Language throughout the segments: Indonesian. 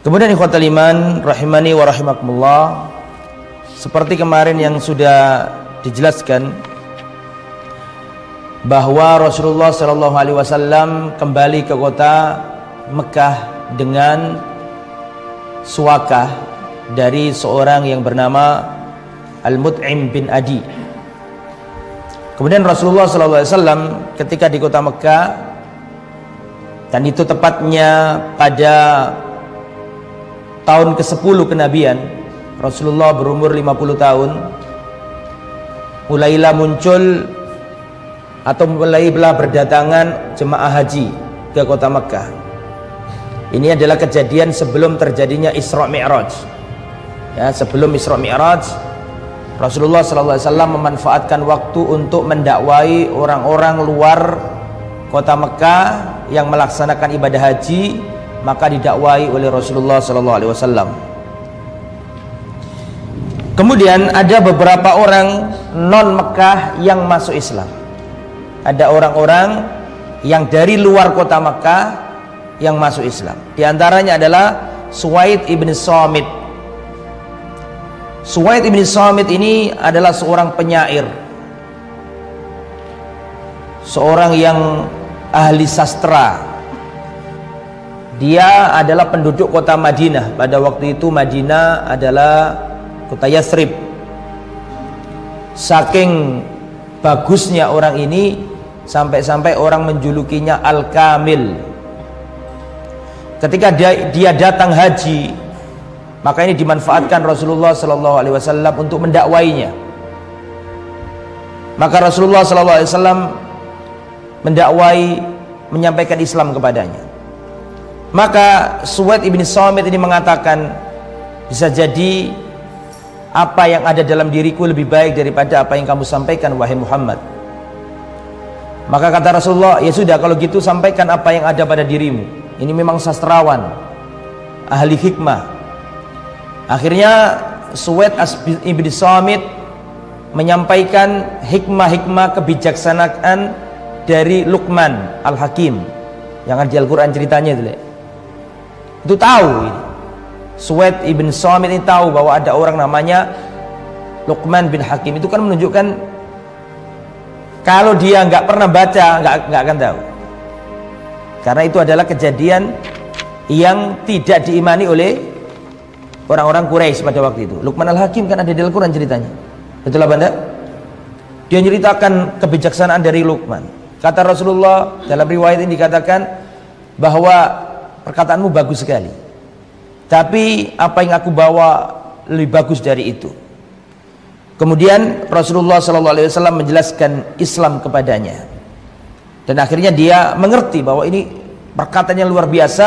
Kemudian ikhwatal iman rahimani wa rahimakumullah, seperti kemarin yang sudah dijelaskan bahwa Rasulullah sallallahu alaihi wasallam kembali ke kota Mekah dengan suakah dari seorang yang bernama Al-Mut'im bin Adi. Kemudian Rasulullah sallallahu alaihi wasallam ketika di kota Mekah, dan itu tepatnya pada tahun ke-10 kenabian, Rasulullah berumur 50 tahun, mulailah muncul atau mulailah berdatangan jemaah haji ke kota Mekah. Ini adalah kejadian sebelum terjadinya Isra Mi'raj. Ya, sebelum Isra Mi'raj, Rasulullah sallallahu alaihi wasallam memanfaatkan waktu untuk mendakwai orang-orang luar kota Mekah yang melaksanakan ibadah haji, maka didakwai oleh Rasulullah sallallahu alaihi wasallam. Kemudian ada beberapa orang non Mekah yang masuk Islam. Ada orang-orang yang dari luar kota Mekah yang masuk Islam. Di antaranya adalah Suwaid ibn Samit. Suwaid ibn Samit ini adalah seorang penyair, seorang yang ahli sastra. Dia adalah penduduk kota Madinah. Pada waktu itu Madinah adalah kota Yathrib. Saking bagusnya orang ini, sampai-sampai orang menjulukinya Al-Kamil. Ketika dia datang haji, maka ini dimanfaatkan Rasulullah sallallahu alaihi wasallam untuk mendakwainya. Maka Rasulullah sallallahu alaihi wasallam mendakwai, menyampaikan Islam kepadanya. Maka Suwaid ibn Samit ini mengatakan, bisa jadi apa yang ada dalam diriku lebih baik daripada apa yang kamu sampaikan wahai Muhammad. Maka kata Rasulullah, ya sudah kalau gitu sampaikan apa yang ada pada dirimu. Ini memang sastrawan, ahli hikmah. Akhirnya Suwaid ibn Samit menyampaikan hikmah-hikmah kebijaksanaan dari Luqman Al-Hakim yang ada di Al-Quran ceritanya itu tahu ini. Suwaid ibn Samit ini tahu bahwa ada orang namanya Luqman bin Hakim. Itu kan menunjukkan kalau dia nggak pernah baca nggak akan tahu, karena itu adalah kejadian yang tidak diimani oleh orang-orang Quraisy pada waktu itu. Luqman Al-Hakim kan ada di Al-Quran ceritanya, betul apa enggak? Dia ceritakan kebijaksanaan dari Luqman. Kata Rasulullah, dalam riwayat ini dikatakan bahwa perkataanmu bagus sekali, tapi apa yang aku bawa lebih bagus dari itu. Kemudian Rasulullah SAW menjelaskan Islam kepadanya, dan akhirnya dia mengerti bahwa ini perkataannya luar biasa.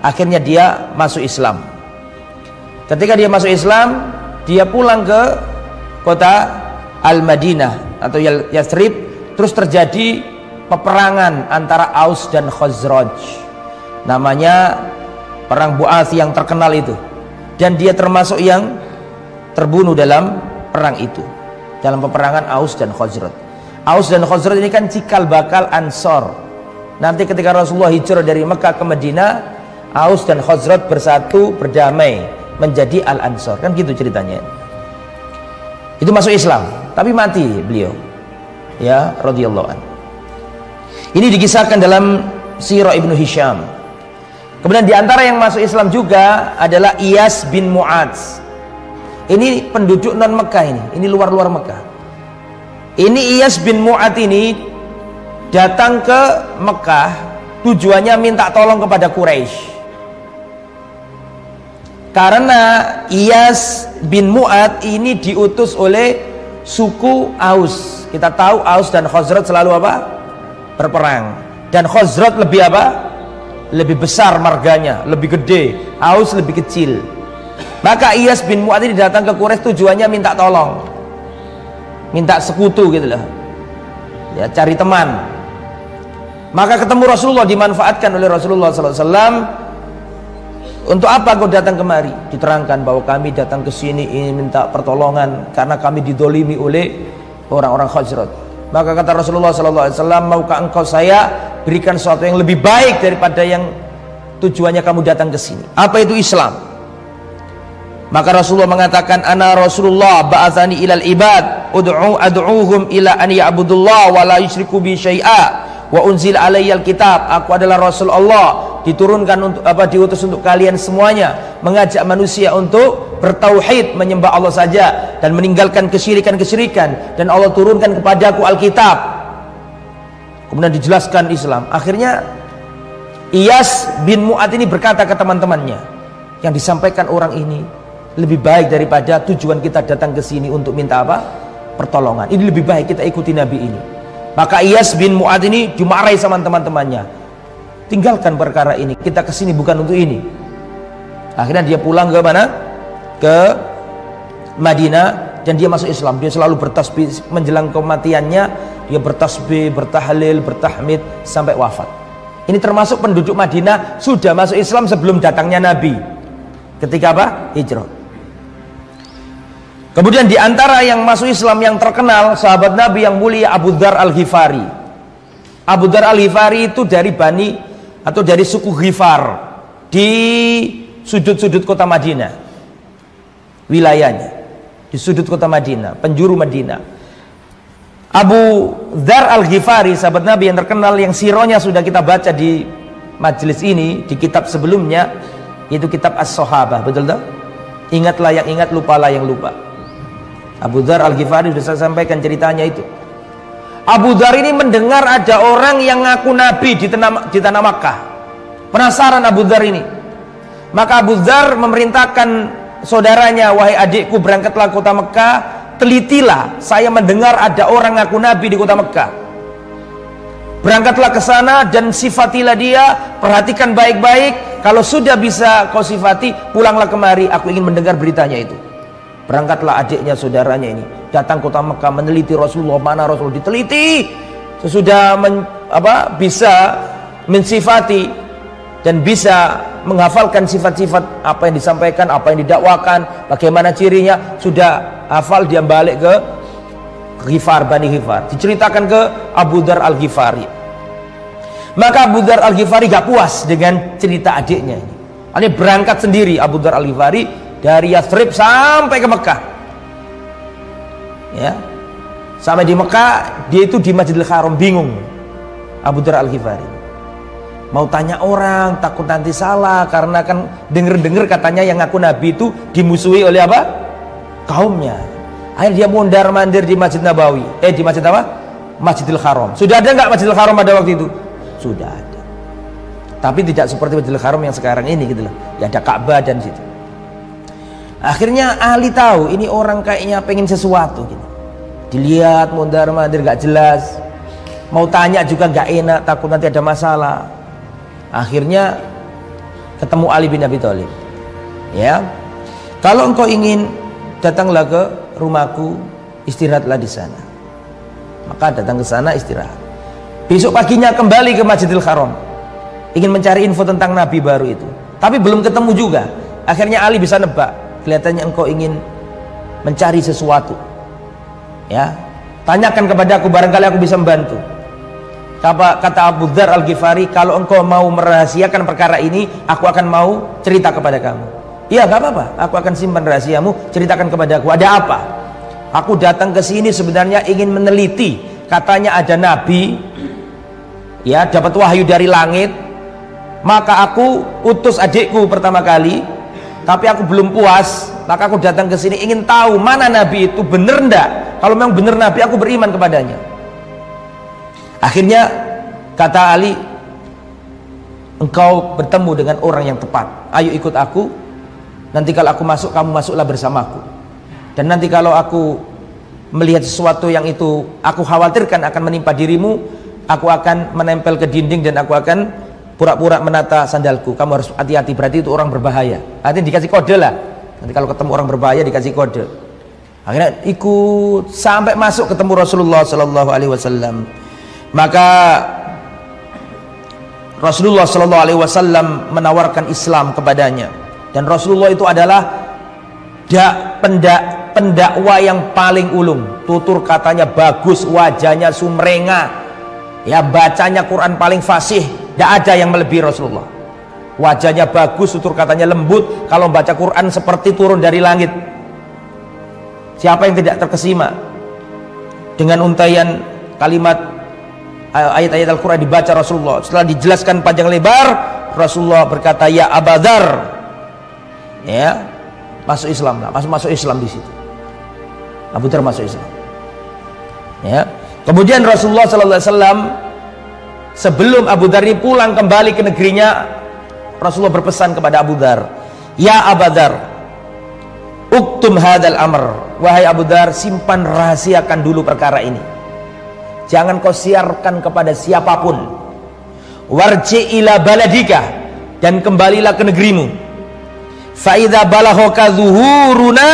Akhirnya dia masuk Islam. Ketika dia masuk Islam, dia pulang ke kota Al-Madinah atau Yathrib. Terus terjadi peperangan antara Aus dan Khazraj, namanya perang Bu'ath yang terkenal itu, dan dia termasuk yang terbunuh dalam perang itu, dalam peperangan Aus dan Khazraj. Aus dan Khazraj ini kan cikal bakal Ansor. Nanti ketika Rasulullah hijrah dari Mekah ke Madinah, Aus dan Khazraj bersatu, berdamai, menjadi Al-Ansor, kan gitu ceritanya. Itu masuk Islam, tapi mati beliau, ya, radhiyallahu anhu. Ini dikisahkan dalam Sirah Ibnu Hisham. Kemudian diantara yang masuk Islam juga adalah Iyas bin Mu'adz. Ini penduduk non Mekah ini luar-luar Mekah. Ini Iyas bin Mu'adz ini datang ke Mekah tujuannya minta tolong kepada Quraisy. Karena Iyas bin Mu'adz ini diutus oleh suku Aus. Kita tahu Aus dan Khazraj selalu apa? Berperang. Dan Khazraj lebih apa? Lebih besar marganya, lebih gede. Aus lebih kecil. Maka Iyas bin Mu'adz ini datang ke Quraisy tujuannya minta tolong, minta sekutu gitu loh, ya, cari teman. Maka ketemu Rasulullah, dimanfaatkan oleh Rasulullah SAW. Untuk apa kau datang kemari? Diterangkan bahwa kami datang ke sini ingin minta pertolongan karena kami didolimi oleh orang-orang Khazraj. Maka kata Rasulullah SAW, maukah engkau saya berikan sesuatu yang lebih baik daripada yang tujuannya kamu datang ke sini. Apa itu Islam? Maka Rasulullah mengatakan, ana Rasulullah ba'atsani ilal ibad ad'uuhum ila an ya'budullah wa la yusyriku bi syai'a wa unzil alayyal kitab. Aku adalah Rasul Allah, diturunkan untuk diutus untuk kalian semuanya, mengajak manusia untuk bertauhid, menyembah Allah saja dan meninggalkan kesyirikan-kesyirikan, dan Allah turunkan kepadaku Alkitab. Kemudian dijelaskan Islam. Akhirnya Iyas bin Mu'ad ini berkata ke teman-temannya, yang disampaikan orang ini lebih baik daripada tujuan kita datang ke sini untuk minta apa? Pertolongan. Ini lebih baik kita ikuti Nabi ini. Maka Iyas bin Mu'ad ini dimarahi sama teman-temannya. Tinggalkan perkara ini. Kita ke sini bukan untuk ini. Akhirnya dia pulang ke mana? Ke Madinah, dan dia masuk Islam. Dia selalu bertasbih menjelang kematiannya. Dia bertasbih, bertahlil, bertahmid sampai wafat. Ini termasuk penduduk Madinah sudah masuk Islam sebelum datangnya Nabi. Ketika apa? Hijrah. Kemudian di antara yang masuk Islam yang terkenal, sahabat Nabi yang mulia Abu Dzar Al-Ghifari. Abu Dzar Al-Ghifari itu dari Bani atau dari suku Ghifar di sudut-sudut kota Madinah. Wilayahnya di sudut kota Madinah, penjuru Madinah. Abu Dzar Al-Ghifari, sahabat Nabi yang terkenal, yang sironya sudah kita baca di majelis ini, di kitab sebelumnya, yaitu kitab As-Sahabah. Betul tak? Ingatlah yang ingat, lupalah yang lupa. Abu Dzar Al-Ghifari sudah saya sampaikan ceritanya itu. Abu Dzar ini mendengar ada orang yang ngaku Nabi di tanah Makkah. Penasaran Abu Dzar ini. Maka Abu Dzar memerintahkan saudaranya, wahai adikku, berangkatlah ke kota Mekah, telitilah, saya mendengar ada orang ngaku Nabi di kota Mekah. Berangkatlah ke sana dan sifatilah dia, perhatikan baik-baik. Kalau sudah bisa kau sifati, pulanglah kemari, aku ingin mendengar beritanya itu. Berangkatlah adiknya, saudaranya ini datang kota Mekah, meneliti Rasulullah, mana Rasulullah, diteliti. Sesudah bisa mensifati dan bisa menghafalkan sifat-sifat apa yang disampaikan, apa yang didakwakan, bagaimana cirinya, sudah hafal, dia balik ke Ghifar, Bani Ghifar, diceritakan ke Abu Dzar Al-Ghifari. Maka Abu Dzar Al-Ghifari gak puas dengan cerita adiknya ini. Ini berangkat sendiri Abu Dzar Al-Ghifari dari Yathrib sampai ke Mekah. Ya. Sampai di Mekah, dia itu di Masjidil Haram, bingung Abu Dzar Al-Ghifari. Mau tanya orang, takut nanti salah, karena kan denger-denger katanya yang ngaku Nabi itu dimusuhi oleh apa? Kaumnya. Akhirnya dia mondar-mandir di Masjid Nabawi. Di Masjid apa? Masjidil Haram. Sudah ada nggak Masjidil Haram pada waktu itu? Sudah ada. Tapi tidak seperti Masjidil Haram yang sekarang ini gitu loh. Ya ada Ka'bah dan situ. Akhirnya ahli tahu ini orang kayaknya pengen sesuatu gitu. Dilihat mondar-mandir gak jelas. Mau tanya juga gak enak, takut nanti ada masalah. Akhirnya ketemu Ali bin Abi Thalib. Ya. Kalau engkau ingin, datanglah ke rumahku, istirahatlah di sana. Maka datang ke sana, istirahat. Besok paginya kembali ke Masjidil Haram, ingin mencari info tentang Nabi baru itu, tapi belum ketemu juga. Akhirnya Ali bisa nebak, kelihatannya engkau ingin mencari sesuatu. Ya, tanyakan kepadaku, barangkali aku bisa membantu. Kata Abu Dzar Al-Ghifari, kalau engkau mau merahasiakan perkara ini, aku akan mau cerita kepada kamu. Iya, gak apa-apa, aku akan simpan rahasiamu, ceritakan kepadaku. Ada apa? Aku datang ke sini sebenarnya ingin meneliti, katanya ada Nabi, ya, dapat wahyu dari langit. Maka aku utus adikku pertama kali, tapi aku belum puas, maka aku datang ke sini ingin tahu mana Nabi itu, bener ndak? Kalau memang bener Nabi, aku beriman kepadanya. Akhirnya kata Ali, engkau bertemu dengan orang yang tepat. Ayo ikut aku. Nanti kalau aku masuk, kamu masuklah bersamaku. Dan nanti kalau aku melihat sesuatu yang itu aku khawatirkan akan menimpa dirimu, aku akan menempel ke dinding dan aku akan pura-pura menata sandalku. Kamu harus hati-hati, berarti itu orang berbahaya. Artinya dikasih kode lah. Nanti kalau ketemu orang berbahaya dikasih kode. Akhirnya ikut sampai masuk ketemu Rasulullah Sallallahu Alaihi Wasallam. Maka Rasulullah Sallallahu Alaihi Wasallam menawarkan Islam kepadanya, dan Rasulullah itu adalah pendakwa yang paling ulung. Tutur katanya bagus, wajahnya sumringah, ya, bacanya Quran paling fasih. Tidak ada yang melebihi Rasulullah. wajahnya bagus, tutur katanya lembut, kalau baca Quran seperti turun dari langit. Siapa yang tidak terkesima dengan untaian kalimat ayat-ayat Al-Quran dibaca Rasulullah? Setelah dijelaskan panjang lebar, Rasulullah berkata, ya Abu Dzar, ya, masuk Islam lah, masuk Islam di situ. Abu Dzar masuk Islam. Ya. Kemudian Rasulullah sallallahu alaihi wasallam sebelum Abu Dzar ini pulang kembali ke negerinya, Rasulullah berpesan kepada Abu Dzar, ya Abu Dzar, uktum hadzal amr, wahai Abu Dzar, simpan rahasiakan dulu perkara ini, jangan kau siarkan kepada siapapun. Warji ila baladika, dan kembalilah ke negerimu. Fa idza balagha zuhuruna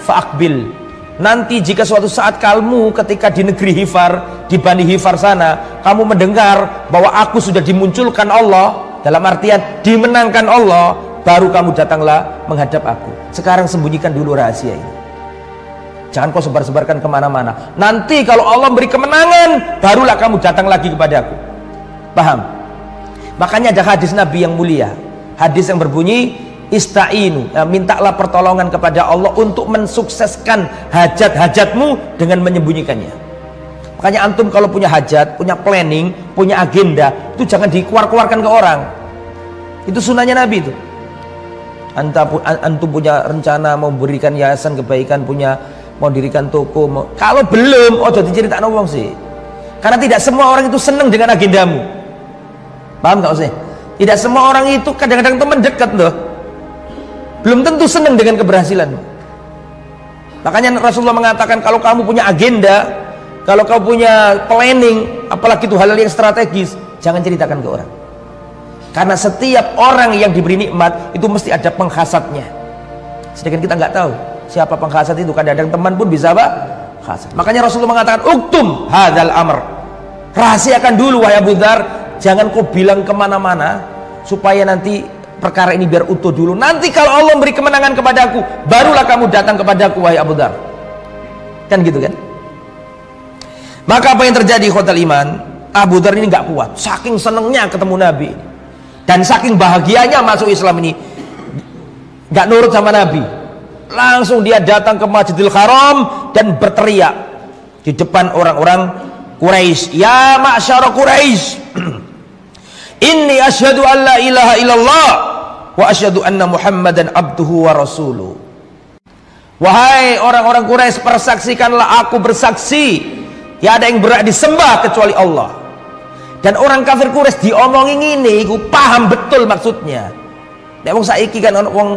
faqbil, nanti jika suatu saat kamu ketika di negeri Hifar, di Bani Hifar sana, kamu mendengar bahwa aku sudah dimunculkan Allah, dalam artian dimenangkan Allah, baru kamu datanglah menghadap aku. Sekarang sembunyikan dulu rahasia ini, jangan kau sebar-sebarkan kemana-mana. Nanti kalau Allah beri kemenangan, barulah kamu datang lagi kepada aku. Paham? Makanya ada hadis Nabi yang mulia, hadis yang berbunyi, ista'inu, mintalah pertolongan kepada Allah untuk mensukseskan hajat-hajatmu dengan menyembunyikannya. Makanya antum kalau punya hajat, punya planning, punya agenda, itu jangan dikeluarkan ke orang. Itu sunnahnya Nabi itu. Antum punya rencana mau berikan yayasan kebaikan, mau dirikan toko, kalau belum, jadi cerita wong sih. Karena tidak semua orang itu senang dengan agendamu. Paham gak sih? Tidak semua orang itu, kadang-kadang teman dekat loh, belum tentu senang dengan keberhasilan. Makanya Rasulullah mengatakan, kalau kamu punya agenda, kalau kamu punya planning, apalagi itu hal-hal yang strategis, jangan ceritakan ke orang. Karena setiap orang yang diberi nikmat itu mesti ada penghasadnya. Sedangkan kita nggak tahu siapa penghasad itu. Kadang-kadang teman pun bisa apa? Hasad. Makanya Rasulullah mengatakan, uktum hadzal amr, rahasiakan dulu wahai Abu Dzar, jangan kau bilang kemana-mana, supaya nanti perkara ini biar utuh dulu. Nanti kalau Allah beri kemenangan kepadaku, barulah kamu datang kepadaku wahai Abu Dzar. Kan gitu kan? Maka apa yang terjadi khotal iman? Abu Dzar ini nggak kuat, saking senengnya ketemu Nabi dan saking bahagianya masuk Islam ini, nggak nurut sama Nabi. Langsung dia datang ke Masjidil Haram dan berteriak di depan orang-orang Quraisy, ya ma'syara Quraisy, inni asyhadu an la ilaha illallah wa asyhadu anna Muhammadan abduhu wa rasuluh. Wahai orang-orang Quraisy, persaksikanlah aku bersaksi, ya ada yang berhak disembah kecuali Allah. Dan orang kafir Quraisy diomongin ini, aku paham betul maksudnya. Nek wong saiki kan ono wong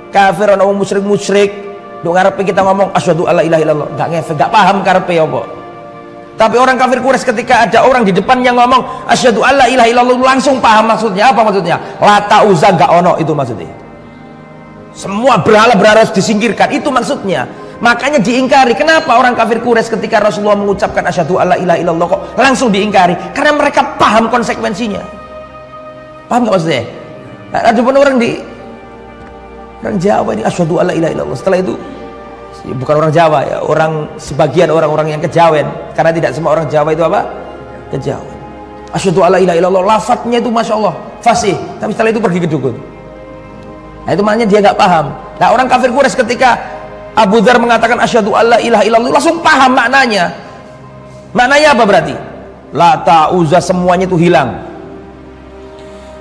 kafir, ono wong musyrik, nduk ngarepe kita ngomong asyhadu alla ilaha illallah, enggak ngefek, enggak paham karepe apa. Tapi orang kafir Quraisy ketika ada orang di depan yang ngomong asyhadu alla ilaha illallah, langsung paham maksudnya. Apa maksudnya? Lata Uzza enggak ono, itu maksudnya. Semua berhala-berhala harus disingkirkan, itu maksudnya. Makanya diingkari. Kenapa orang kafir Quraisy ketika Rasulullah mengucapkan asyhadu alla ilaha illallah kok langsung diingkari? Karena mereka paham konsekuensinya. Paham enggak maksudnya? Ada pun orang Jawa ini asyhadu alla ilaha illallah, setelah itu bukan orang Jawa ya, orang sebagian orang-orang yang kejawen, karena tidak semua orang Jawa itu apa? Kejawen. Asyhadu alla ilaha illallah, lafadznya itu masya Allah fasih, tapi setelah itu pergi ke dukun. Nah itu maknanya dia nggak paham. Nah orang kafir Quraisy ketika Abu Dzar mengatakan asyhadu alla ilaha illallah, langsung paham maknanya. Maknanya apa berarti? Lata Uzza semuanya itu hilang.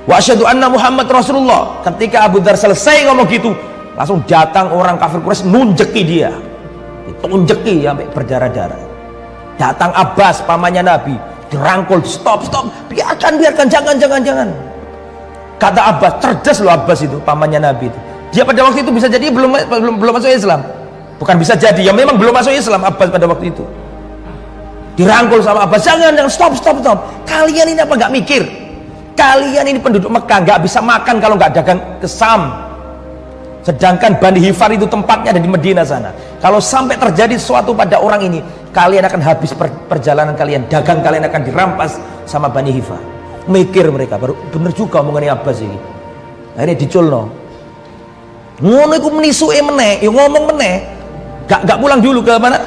Wa asyhadu anna Muhammad Rasulullah. Ketika Abu Dzar selesai ngomong gitu, langsung datang orang kafir Quraisy nunjeki dia, ditunjeki sampai berdarah-darah. Datang Abbas pamannya Nabi, dirangkul, stop, biarkan, jangan. Kata Abbas, cerdas loh Abbas itu, pamannya Nabi itu. Dia pada waktu itu bisa jadi belum masuk Islam. Bukan bisa jadi, ya memang belum masuk Islam Abbas pada waktu itu. Dirangkul sama Abbas, jangan, stop. Kalian ini apa nggak mikir? Kalian ini penduduk Mekah nggak bisa makan kalau nggak dagang ke Sam. Sedangkan Bani Hifar itu tempatnya ada di Medina sana. Kalau sampai terjadi sesuatu pada orang ini, kalian akan habis perjalanan kalian, dagang kalian akan dirampas sama Bani Hifar. Mikir mereka, baru bener juga omongannya Abbas ini. Akhirnya diculno. Ngono iku menisuke meneh, ya ngomong meneh. Gak pulang dulu ke mana?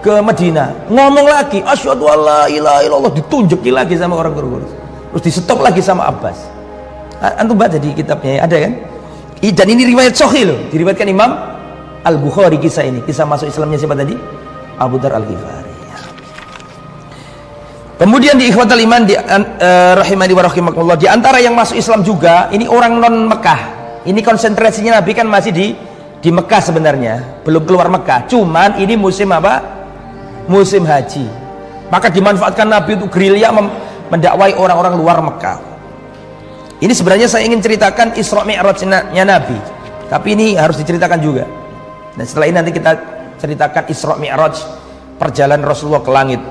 Ke Medina. Ngomong lagi, asyhadu alla ilaha illallah, ditunjuki lagi sama orang Quraisy. Terus di stop lagi sama Abbas. Antum baca di kitabnya ada kan? Dan ini riwayat sahih loh, diriwayatkan Imam Al-Bukhari kisah ini. Kisah masuk Islamnya siapa tadi? Abu Dzar Al-Ghifari. Kemudian di ikhwatul iman rahimani wa rahimakumullah, di antara yang masuk Islam juga ini orang non Mekah. Ini konsentrasinya Nabi kan masih di Mekah sebenarnya, belum keluar Mekah. Cuman ini musim apa? Musim haji. Maka dimanfaatkan Nabi untuk gerilya mendakwai orang-orang luar Mekah. Ini sebenarnya saya ingin ceritakan Isra Mi'rajnya Nabi, tapi ini harus diceritakan juga. Dan setelah ini nanti kita ceritakan Isra Mi'raj, perjalanan Rasulullah ke langit.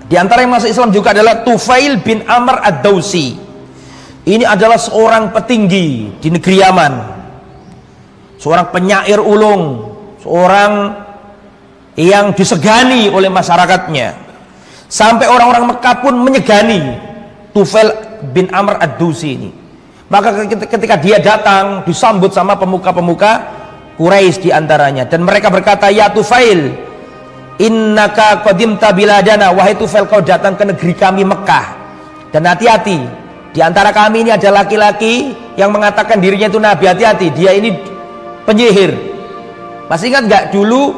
Di antara yang masuk Islam juga adalah Tufail bin Amr Ad-Dausi. Ini adalah seorang petinggi di negeri Yaman, seorang penyair ulung, seorang yang disegani oleh masyarakatnya, sampai orang-orang Mekah pun menyegani Tufail bin Amr Ad-Dausi ini. Maka ketika dia datang disambut sama pemuka-pemuka Quraisy di antaranya, dan mereka berkata, "Ya Tufail, innaka qadimta biladana." Wahai Tufail, kau datang ke negeri kami Mekah. Dan hati-hati, di antara kami ini ada laki-laki yang mengatakan dirinya itu nabi. Hati-hati, dia ini penyihir. Masih ingat gak dulu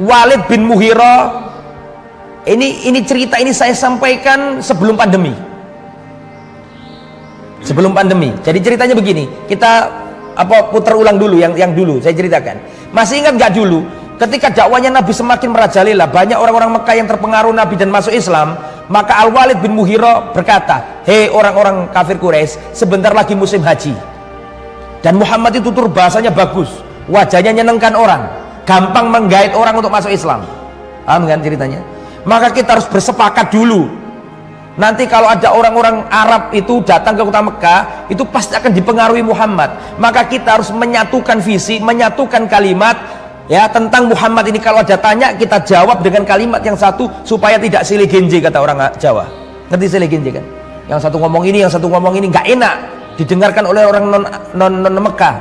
Walid bin Mughirah? Ini cerita ini saya sampaikan sebelum pandemi. Sebelum pandemi. Jadi ceritanya begini, kita putar ulang dulu yang dulu saya ceritakan. Masih ingat gak dulu ketika dakwanya Nabi semakin merajalela, banyak orang-orang Mekah yang terpengaruh Nabi dan masuk Islam, maka Al-Walid bin Mughirah berkata, "Hei orang-orang kafir Quraisy, sebentar lagi musim haji." Dan Muhammad itu tutur bahasanya bagus, wajahnya nyenengkan orang, gampang menggait orang untuk masuk Islam. Paham kan ceritanya? Maka kita harus bersepakat dulu. Nanti kalau ada orang-orang Arab itu datang ke kota Mekah, itu pasti akan dipengaruhi Muhammad. Maka kita harus menyatukan visi, menyatukan kalimat ya tentang Muhammad ini. Kalau ada tanya, kita jawab dengan kalimat yang satu supaya tidak silih genje, kata orang Jawa. Ngerti silih genje kan? Yang satu ngomong ini, yang satu ngomong ini, nggak enak didengarkan oleh orang non Mekah.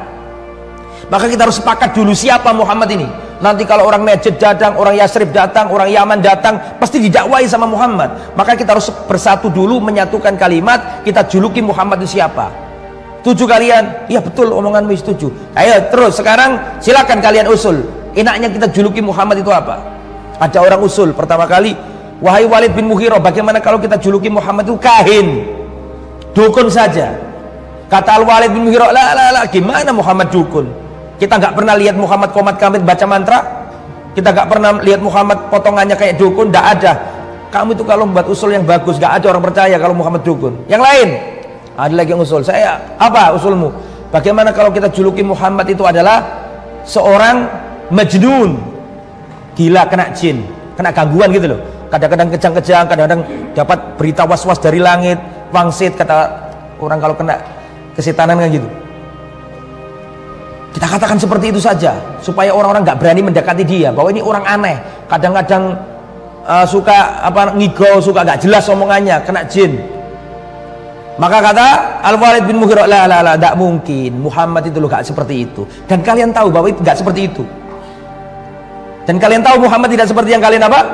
Maka kita harus sepakat dulu siapa Muhammad ini. Nanti kalau orang Najd datang, orang Yasrib datang, orang Yaman datang, pasti didakwai sama Muhammad. Maka kita harus bersatu dulu, menyatukan kalimat, kita juluki Muhammad itu siapa. Setuju kalian? Iya betul, omonganmu setuju. Ayo terus, sekarang silakan kalian usul. Enaknya kita juluki Muhammad itu apa? Ada orang usul pertama kali, "Wahai Walid bin Mughirah, bagaimana kalau kita juluki Muhammad itu kahin, dukun saja?" Kata Al-Walid bin Mughirah, la, gimana Muhammad dukun? Kita nggak pernah lihat Muhammad komat kamit baca mantra. Kita nggak pernah lihat Muhammad potongannya kayak dukun, nggak ada. Kamu itu kalau membuat usul yang bagus, nggak ada orang percaya kalau Muhammad dukun. Yang lain, ada lagi yang usul. Saya, apa usulmu? Bagaimana kalau kita juluki Muhammad itu adalah seorang majnun, gila, kena jin, kena gangguan gitu loh. Kadang-kadang kejang-kejang, kadang-kadang dapat berita was-was dari langit, wangsit, kata orang kalau kena kesetanan kan gitu. Kita katakan seperti itu saja supaya orang-orang nggak berani mendekati dia, bahwa ini orang aneh, kadang-kadang suka ngigau, suka nggak jelas omongannya, kena jin. Maka kata Al-Walid bin Mughirah, la, tidak mungkin Muhammad itu loh gak seperti itu. Dan kalian tahu bahwa itu gak seperti itu. Dan kalian tahu Muhammad tidak seperti yang kalian apa?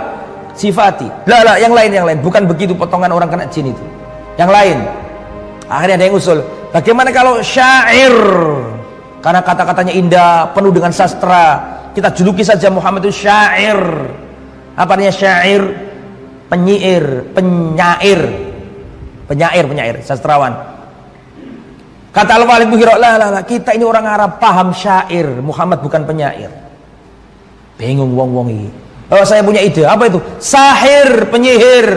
Sifati. La, yang lain, bukan begitu potongan orang kena jin itu. Yang lain. Akhirnya ada yang usul, bagaimana kalau syair? Karena kata-katanya indah, penuh dengan sastra, kita juluki saja Muhammad itu syair. Apa artinya syair? Penyair, sastrawan. Kata Al-Walid bin Mughirah, la, kita ini orang Arab paham syair, Muhammad bukan penyair. Bingung wong-wong ini. Oh, saya punya ide, apa itu? Sahir, penyihir.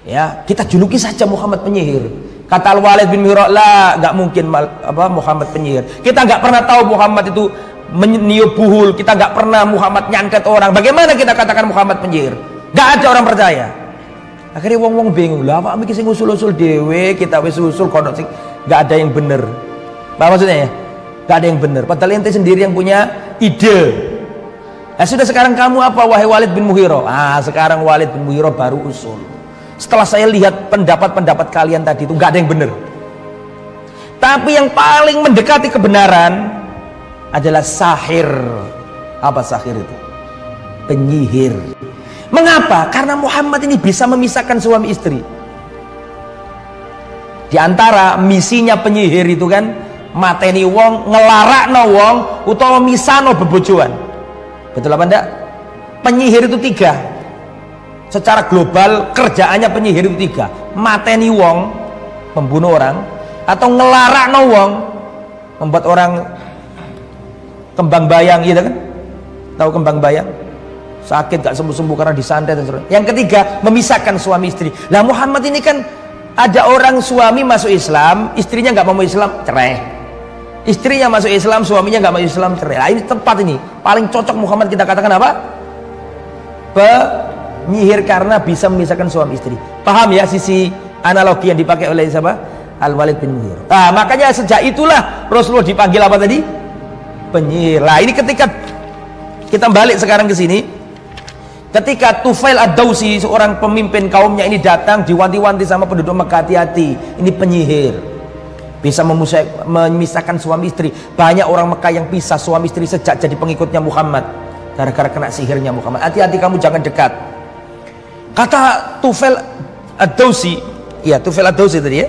Ya, kita juluki saja Muhammad penyihir. Kata Al-Walid bin Mughirah, la, nggak mungkin Muhammad penyihir. Kita nggak pernah tahu Muhammad itu meniup buhul, kita nggak pernah Muhammad nyantet orang. Bagaimana kita katakan Muhammad penyihir? Nggak ada orang percaya. Akhirnya wong-wong bingung, lah apa mikir sing usul-usul dewe, kita wis usul kono sing nggak ada yang bener. Apa maksudnya ya? Nggak ada yang bener. Padahal ente sendiri yang punya ide. Nah, sudah sekarang kamu apa wahai Walid bin Mughirah? Sekarang Walid bin Mughirah baru usul. Setelah saya lihat pendapat-pendapat kalian tadi itu nggak ada yang bener. Tapi yang paling mendekati kebenaran adalah sahir. Apa sahir itu? Penyihir. Mengapa? Karena Muhammad ini bisa memisahkan suami istri. Di antara misinya penyihir itu kan mateni wong, ngelarakno wong utawa misano bebojoan. Betul apa enggak? Penyihir itu 3. Secara global kerjaannya penyihir itu 3. Mateni wong, membunuh orang, atau ngelarakno wong, membuat orang kembang bayang gitu kan. Tahu kembang bayang? Sakit gak sembuh-sembuh karena disantet dan sebagainya. Yang ketiga, memisahkan suami istri. Lah Muhammad ini kan ada orang suami masuk Islam, istrinya nggak mau Islam, cerai. Istrinya masuk Islam, suaminya nggak mau Islam, cerai. Nah, ini tepat ini. Paling cocok Muhammad kita katakan apa? Penyihir karena bisa memisahkan suami istri. Paham ya sisi analogi yang dipakai oleh siapa? Al-Walid bin Mughirah. Nah, makanya sejak itulah Rasulullah dipanggil apa tadi? Penyihir. Nah, ini ketika kita balik sekarang ke sini, ketika Tufail Ad-Dawsi, seorang pemimpin kaumnya ini datang, diwanti-wanti sama penduduk Mekah, hati-hati, ini penyihir, bisa memisahkan suami istri. Banyak orang Mekah yang pisah suami istri sejak jadi pengikutnya Muhammad, gara-gara kena sihirnya Muhammad. Hati-hati, kamu jangan dekat. Kata Tufail Ad-Dawsi, ya Tufail Ad-Dawsi tadi ya,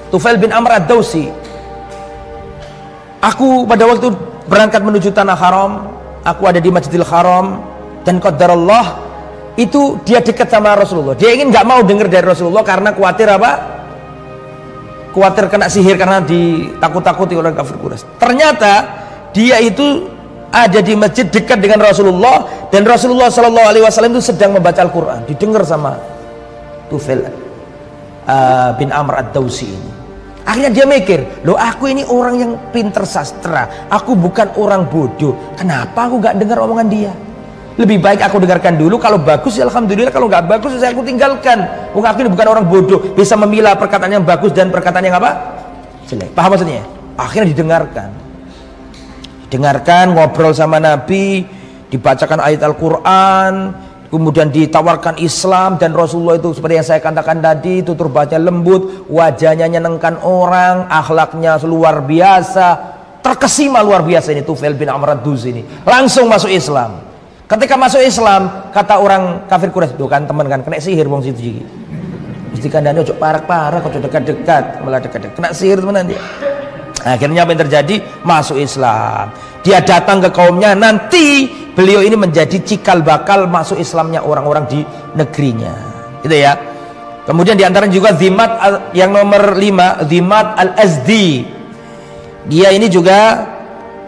Tufail bin Amr Ad-Dawsi, aku pada waktu berangkat menuju tanah haram, aku ada di Masjidil Haram, dan qadarullah itu dia dekat sama Rasulullah. Dia ingin nggak mau dengar dari Rasulullah karena khawatir apa? Khawatir kena sihir karena ditakut-takuti oleh kafir Quraisy. Ternyata dia itu ada di masjid dekat dengan Rasulullah, dan Rasulullah Shallallahu Alaihi Wasallam itu sedang membaca Al-Quran, didengar sama Tufail bin Amr Ad-Dawsi ini. Akhirnya dia mikir, loh aku ini orang yang pinter sastra, aku bukan orang bodoh, kenapa aku gak dengar omongan dia? Lebih baik aku dengarkan dulu, kalau bagus ya alhamdulillah, kalau gak bagus ya aku tinggalkan. Aku ini bukan orang bodoh, bisa memilah perkataan yang bagus dan perkataan yang apa? Jelek. Paham maksudnya? Akhirnya didengarkan, ngobrol sama Nabi, dibacakan ayat Al-Quran, kemudian ditawarkan Islam, dan Rasulullah itu seperti yang saya katakan tadi, tutur bahasanya lembut, wajahnya nyenengkan orang, akhlaknya luar biasa, terkesima luar biasa ini Tufail bin Amr Ad-Dawsi ini. Langsung masuk Islam. Ketika masuk Islam, kata orang kafir Quraisy, tuh kan teman kan kena sihir wong situ iki. Mesti kandhane ojo parak-parak, ojo dekat-dekat, malah dekat-dekat kena sihir temenan dia. Akhirnya apa yang terjadi? Masuk Islam. Dia datang ke kaumnya, nanti beliau ini menjadi cikal bakal masuk Islamnya orang-orang di negerinya, gitu ya. Kemudian diantara juga Zimat yang nomor 5, Zimat Al-Azdi. Dia ini juga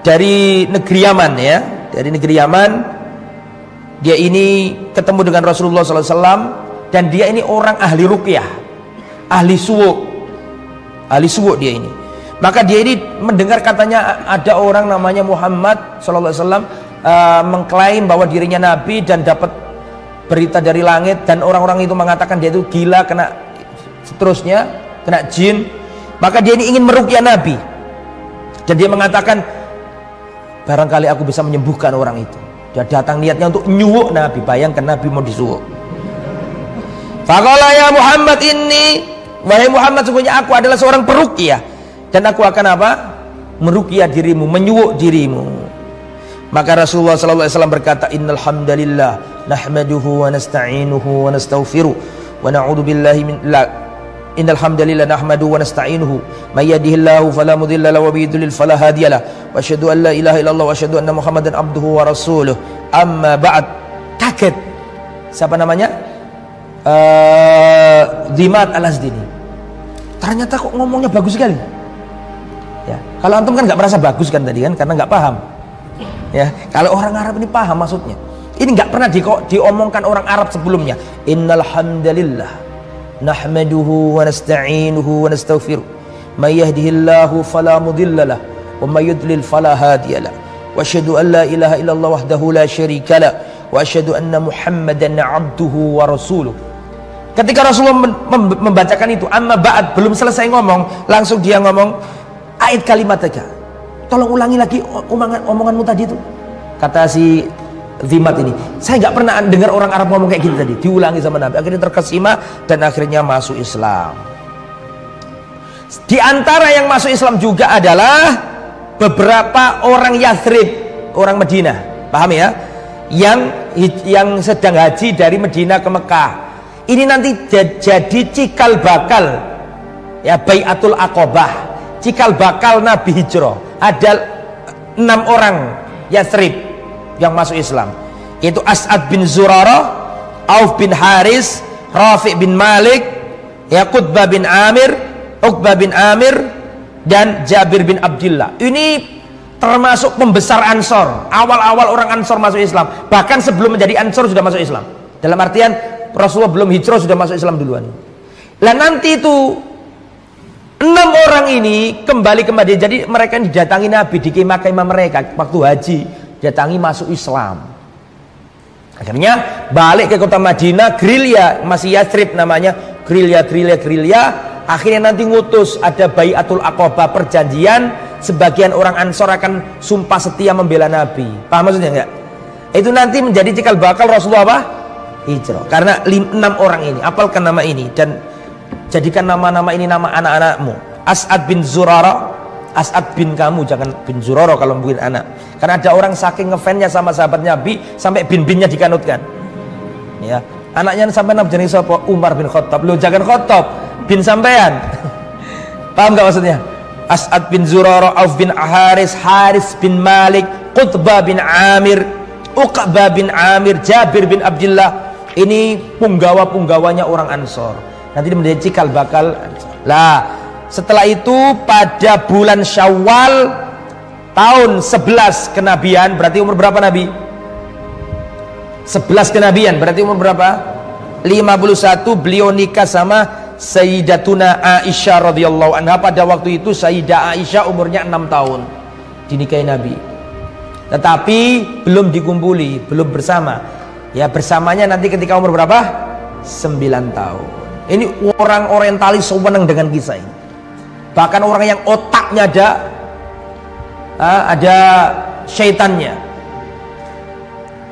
dari negeri Yaman ya, dari negeri Yaman. Dia ini ketemu dengan Rasulullah SAW, dan dia ini orang ahli ruqyah, ahli suwuk dia ini. Maka dia ini mendengar katanya ada orang namanya Muhammad SAW mengklaim bahwa dirinya Nabi dan dapat berita dari langit, dan orang-orang itu mengatakan dia itu gila, kena seterusnya, kena jin. Maka dia ini ingin meruqyah Nabi, dan dia mengatakan barangkali aku bisa menyembuhkan orang itu. Dia datang niatnya untuk nyuwuk Nabi. Bayangkan Nabi mau disuwuk. Faqala ya Muhammad inni, wahai Muhammad, sesungguhnya aku adalah seorang peruqyah, dan aku akan apa? Meruqyah dirimu, menyuwuk dirimu. Maka Rasulullah SAW berkata, innal hamdalillah nahmaduhu wa nasta'inuhu wa nastaghfiruh wa na'udzu billahi min innal hamdalillah nahmaduhu wa nasta'inuhu may yahdihillahu fala mudilla lahu wa may yudlil fala hadiyalah wa asyhadu an la ilaha illallah wa asyhadu anna muhammadan abduhu wa rasuluh. Amma ba'd. Kaget. Siapa namanya? Zimat Al-Azdi. Ternyata kok ngomongnya bagus sekali. Ya, kalau antum kan nggak merasa bagus kan tadi kan, karena nggak paham. Ya, kalau orang Arab ini paham maksudnya. Ini nggak pernah diomongkan orang Arab sebelumnya. Innal hamdalillah nahmaduhu wa nasta'inuhu wa nastaghfiruh may yahdihillahu fala mudhillalah wa may yudlil fala hadiyalah wa asyhadu an la ilaha illallah wahdahu la syarikalah wa asyhadu anna muhammadan abduhu wa rasuluh. Ketika Rasulullah membacakan itu, amma ba'd, belum selesai ngomong, langsung dia ngomong ayat kalimat aja. Tolong ulangi lagi omonganmu tadi itu. Kata si Zimat ini, saya nggak pernah dengar orang Arab ngomong kayak gitu tadi. Diulangi sama Nabi, akhirnya terkesima dan akhirnya masuk Islam. Di antara yang masuk Islam juga adalah beberapa orang Yathrib, orang Madinah, paham ya? Yang sedang haji dari Madinah ke Mekah. Ini nanti jadi cikal bakal ya Bai'atul Aqobah, cikal bakal Nabi hijrah. Ada 6 orang Yathrib yang masuk Islam, yaitu As'ad bin Zurarah, Auf bin Haris, Rafi' bin Malik, ya Qutbah bin Amir, Uqbah bin Amir, dan Jabir bin Abdullah. Ini termasuk pembesar Ansor. Awal-awal orang Ansor masuk Islam, bahkan sebelum menjadi Ansor sudah masuk Islam. Dalam artian Rasulullah belum hijrah sudah masuk Islam duluan. Lah nanti itu 6 orang ini kembali ke Madinah. Jadi mereka didatangi Nabi di kemah-kemah mereka waktu haji, datangi masuk Islam. Akhirnya balik ke kota Madinah, gerilya, masih Yathrib namanya, gerilya. Akhirnya nanti ngutus ada Bai'atul Aqobah, perjanjian sebagian orang Ansor akan sumpah setia membela Nabi. Paham maksudnya enggak? Itu nanti menjadi cikal bakal Rasulullah apa? Hijrah. Karena 6 orang ini, apalkan nama ini dan jadikan nama-nama ini nama anak-anakmu. As'ad bin Zurarah, As'ad bin kamu, jangan bin Zurarah kalau mungkin anak. Karena ada orang saking ngefansnya sama sahabat Nabi sampai bin-binnya dikanutkan. Ya, anaknya sampai Nabi jenis apa? Umar bin Khattab. Lu jangan Khattab, bin sampean. Paham enggak maksudnya? As'ad bin Zurarah, Auf bin Haris, Haris bin Malik, Qutbah bin Amir, Uqbah bin Amir, Jabir bin Abdullah. Ini punggawa-punggawanya orang Ansor. Nanti menjadi cikal bakal. Lah, setelah itu pada bulan Syawal tahun 11 kenabian, berarti umur berapa Nabi? 11 kenabian, berarti umur berapa? 51. Beliau nikah sama Sayyidatuna Aisyah radhiyallahu anha. Pada waktu itu Sayyidah Aisyah umurnya 6 tahun dinikahi Nabi. Tetapi belum dikumpuli, belum bersama. Ya bersamanya nanti ketika umur berapa? 9 tahun. Ini orang orientalis senang dengan kisah ini. Bahkan orang yang otaknya ada syaitannya,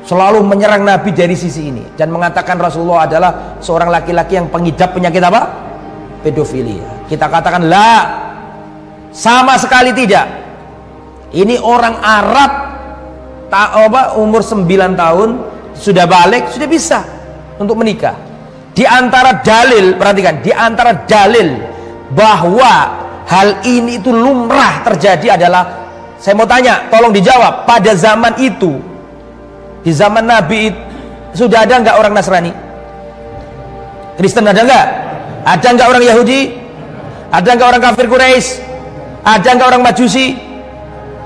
selalu menyerang Nabi dari sisi ini dan mengatakan Rasulullah adalah seorang laki-laki yang pengidap penyakit apa? Pedofilia. Kita katakan la, sama sekali tidak. Ini orang Arab umur 9 tahun sudah balik, sudah bisa untuk menikah. Di antara dalil, perhatikan, di antara dalil bahwa hal ini itu lumrah terjadi adalah, saya mau tanya, tolong dijawab, pada zaman itu, di zaman Nabi sudah ada nggak orang Nasrani? Kristen ada nggak? Ada nggak orang Yahudi? Ada nggak orang kafir Quraisy? Ada nggak orang Majusi?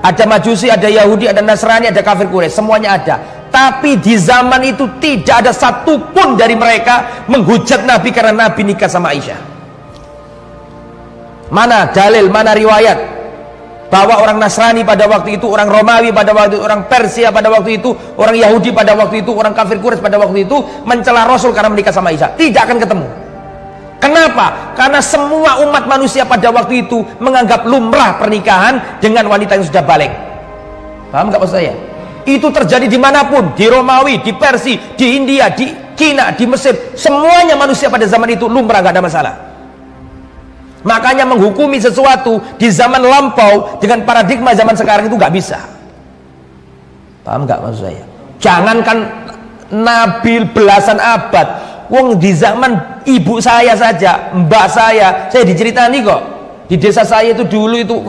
Ada Majusi, ada Yahudi, ada Nasrani, ada kafir Quraisy, semuanya ada. Tapi di zaman itu tidak ada satupun dari mereka menghujat Nabi karena Nabi nikah sama Aisyah. Mana dalil, mana riwayat bahwa orang Nasrani pada waktu itu, orang Romawi pada waktu itu, orang Persia pada waktu itu, orang Yahudi pada waktu itu, orang kafir Quraisy pada waktu itu mencela Rasul karena menikah sama Aisyah? Tidak akan ketemu. Kenapa? Karena semua umat manusia pada waktu itu menganggap lumrah pernikahan dengan wanita yang sudah balik. Paham nggak maksud saya? Itu terjadi dimanapun, di Romawi, di Persia, di India, di Cina, di Mesir, semuanya manusia pada zaman itu lumrah, nggak ada masalah. Makanya menghukumi sesuatu di zaman lampau dengan paradigma zaman sekarang itu nggak bisa. Paham nggak maksud saya? Jangankan Nabi belasan abad, wong di zaman ibu saya saja, mbak saya diceritani kok, di desa saya itu dulu itu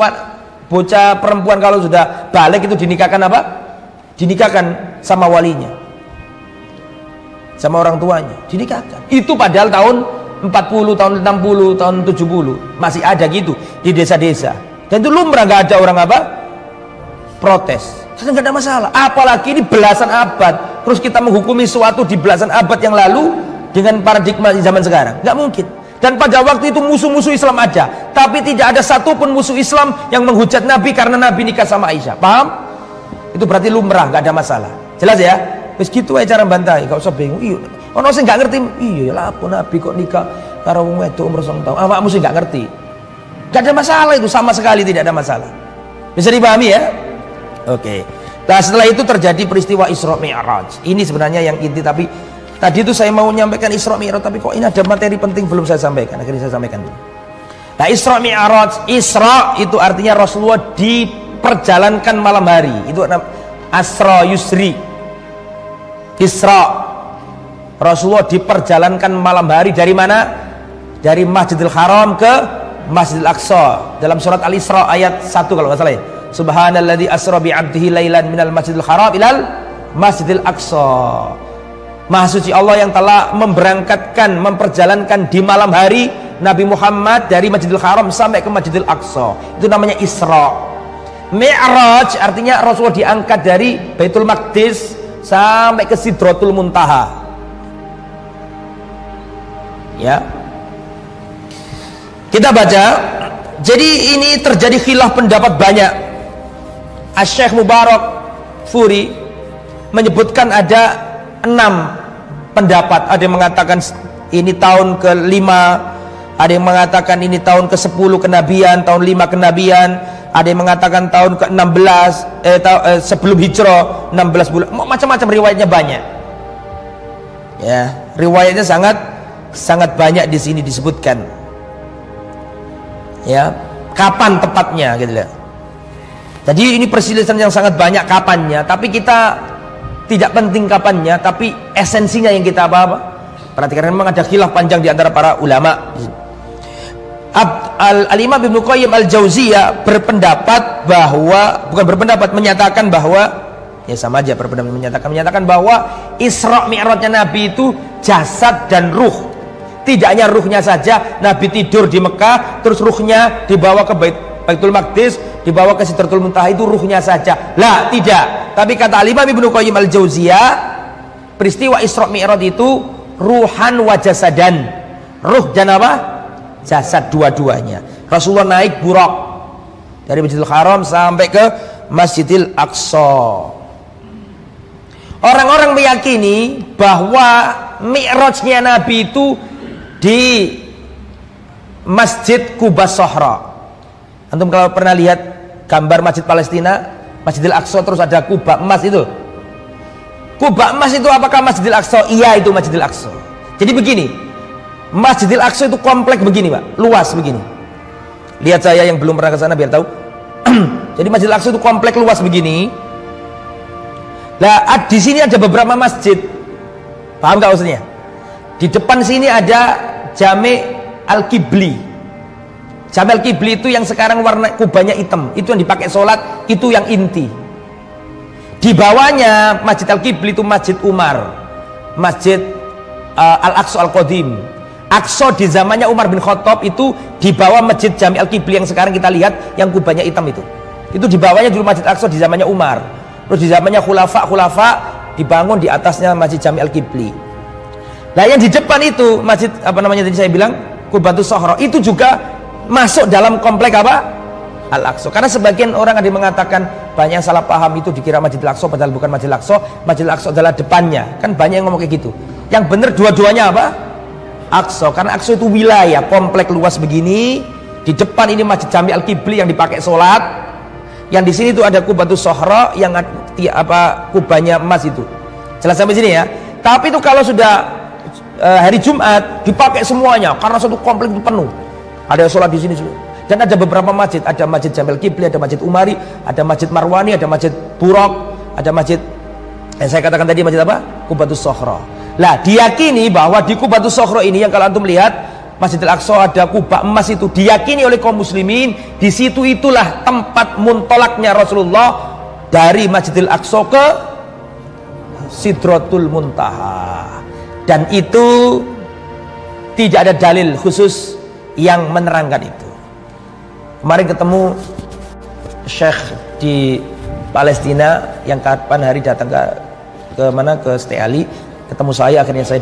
bocah perempuan kalau sudah balik itu dinikahkan apa? Dinikahkan sama walinya, sama orang tuanya, dinikahkan. Itu padahal tahun 40, tahun 60, tahun 70 masih ada gitu di desa-desa. Dan itu lumrah, nggak ada orang apa? Protes. Nggak ada masalah. Apalagi ini belasan abad, terus kita menghukumi suatu di belasan abad yang lalu dengan paradigma di zaman sekarang, nggak mungkin. Dan pada waktu itu musuh-musuh Islam ada, tapi tidak ada satupun musuh Islam yang menghujat Nabi karena Nabi nikah sama Aisyah. Paham? Itu berarti lumrah, nggak ada masalah. Jelas ya? Wis gitu aja cara bantai, nggak usah bingung. Iya, ono sing nggak ngerti. Iya lah, apa Nabi kok nikah karo wong wedok umur 2 tahun? Awakmu sih nggak ngerti. Nggak ada masalah itu, sama sekali tidak ada masalah. Bisa dipahami ya? Oke. Nah setelah itu terjadi peristiwa Isra Mi'raj. Ini sebenarnya yang inti, tapi tadi itu saya mau menyampaikan Isra Mi'raj, tapi kok ini ada materi penting belum saya sampaikan. Akhirnya saya sampaikan dulu. Nah Isra Mi'raj, Isra itu artinya Rasulullah diperjalankan malam hari. Itu Asra Yusri. Isra, Rasulullah diperjalankan malam hari dari mana? Dari Masjidil Haram ke Masjidil Aqsa dalam surat Al-Isra ayat 1 kalau nggak salah ya. Subhanalladzi asra bi 'abdihi lailan minal masjidil haram ilal masjidil aqsa. Maha suci Allah yang telah memperjalankan di malam hari Nabi Muhammad dari Masjidil Haram sampai ke Masjidil Aqsa. Itu namanya Isra. Mi'raj artinya Rasulullah diangkat dari Baitul Maqdis sampai ke Sidratul Muntaha. Ya. Kita baca. Jadi ini terjadi khilaf pendapat banyak. Asy-Syaikh Mubarak Furi menyebutkan ada 6 pendapat. Ada yang mengatakan ini tahun ke-5, ada yang mengatakan ini tahun ke-10 kenabian, tahun 5 kenabian, ada yang mengatakan tahun ke-16 sebelum hijrah 16 bulan. Macam-macam riwayatnya banyak. Ya, riwayatnya sangat banyak di sini disebutkan. Ya, kapan tepatnya gitu ya. Jadi ini perselisihan yang sangat banyak kapannya, tapi kita tidak penting kapannya, tapi esensinya yang kita apa-apa perhatikan. Memang ada khilaf panjang di antara para ulama. Al-Imam Ibnu Qayyim Al-Jauziyah berpendapat bahwa, menyatakan bahwa, ya sama aja berpendapat, menyatakan bahwa Isra Mi'rajnya Nabi itu jasad dan ruh. Tidak hanya ruhnya saja, Nabi tidur di Mekah terus ruhnya dibawa ke Baitul Maqdis, dibawa ke Sidratul Muntaha, itu ruhnya saja. Lah, tidak. Tapi kata Al-Imam Ibnu Qayyim Al-Jauziyah, peristiwa Isra Mi'raj itu ruhan wa jasadan. Ruh dan apa? Jasad, dua-duanya. Rasulullah naik Buraq dari Masjidil Haram sampai ke Masjidil Aqsa. Orang-orang meyakini bahwa Mi'rajnya Nabi itu di Masjid Quba Sohra. Antum kalau pernah lihat gambar Masjid Palestina, Masjidil Aqsa terus ada Quba emas itu. Quba emas itu apakah Masjidil Aqsa? Iya, itu Masjidil Aqsa. Jadi begini, Masjidil Aqsa itu komplek begini, Pak, luas begini. Lihat saya yang belum pernah ke sana biar tahu. Jadi Masjidil Aqsa itu komplek luas begini. Nah, di sini ada beberapa masjid. Paham nggak maksudnya? Di depan sini ada Jami' Al-Qibli. Jami' Al-Qibli itu yang sekarang warna kubahnya hitam, itu yang dipakai sholat, itu yang inti. Di bawahnya Masjid Al-Qibli itu Masjid Umar, Masjid Al-Aqsa Al-Qadim. Aqsa di zamannya Umar bin Khattab itu di bawah Masjid Jami' Al-Qibli yang sekarang kita lihat yang kubahnya hitam itu. Itu di bawahnya dulu Masjid Aqsa di zamannya Umar. Terus di zamannya khulafa dibangun di atasnya Masjid Jami' Al-Qibli. Nah, yang di depan itu masjid apa namanya tadi saya bilang Qubatus Sohra, itu juga masuk dalam komplek apa? Al-Aqsa. Karena sebagian orang ada yang mengatakan banyak yang salah paham, itu dikira Masjidil Aqsa padahal bukan Masjidil Aqsa. Masjidil Aqsa adalah depannya. Kan banyak yang ngomong kayak gitu. Yang benar dua-duanya apa? Aqsa. Karena Aqsa itu wilayah komplek luas begini. Di depan ini Masjid Jami' Al-Qibli yang dipakai sholat. Yang di sini itu ada Qubatus Sohra yang kubahnya emas itu. Jelas sampai sini ya. Tapi itu kalau sudah hari Jumat dipakai semuanya karena satu komplek itu penuh. Ada yang sholat di sini dan ada beberapa masjid, ada Masjid Jami' Al-Qibli, ada Masjid Umari, ada Masjid Marwani, ada Masjid Buraq, ada masjid yang saya katakan tadi Masjid apa? Qubatus Sohra. Lah, diyakini bahwa di Qubatus Sohra ini yang kalau antum lihat Masjidil Aqsa ada kubah emas itu, diyakini oleh kaum muslimin di situ itulah tempat muntolaknya Rasulullah dari Masjidil Aqsa ke Sidratul Muntaha. Dan itu tidak ada dalil khusus yang menerangkan itu. Kemarin ketemu Syekh di Palestina yang kapan hari datang ke mana, ke Siti Ali, ketemu saya, akhirnya saya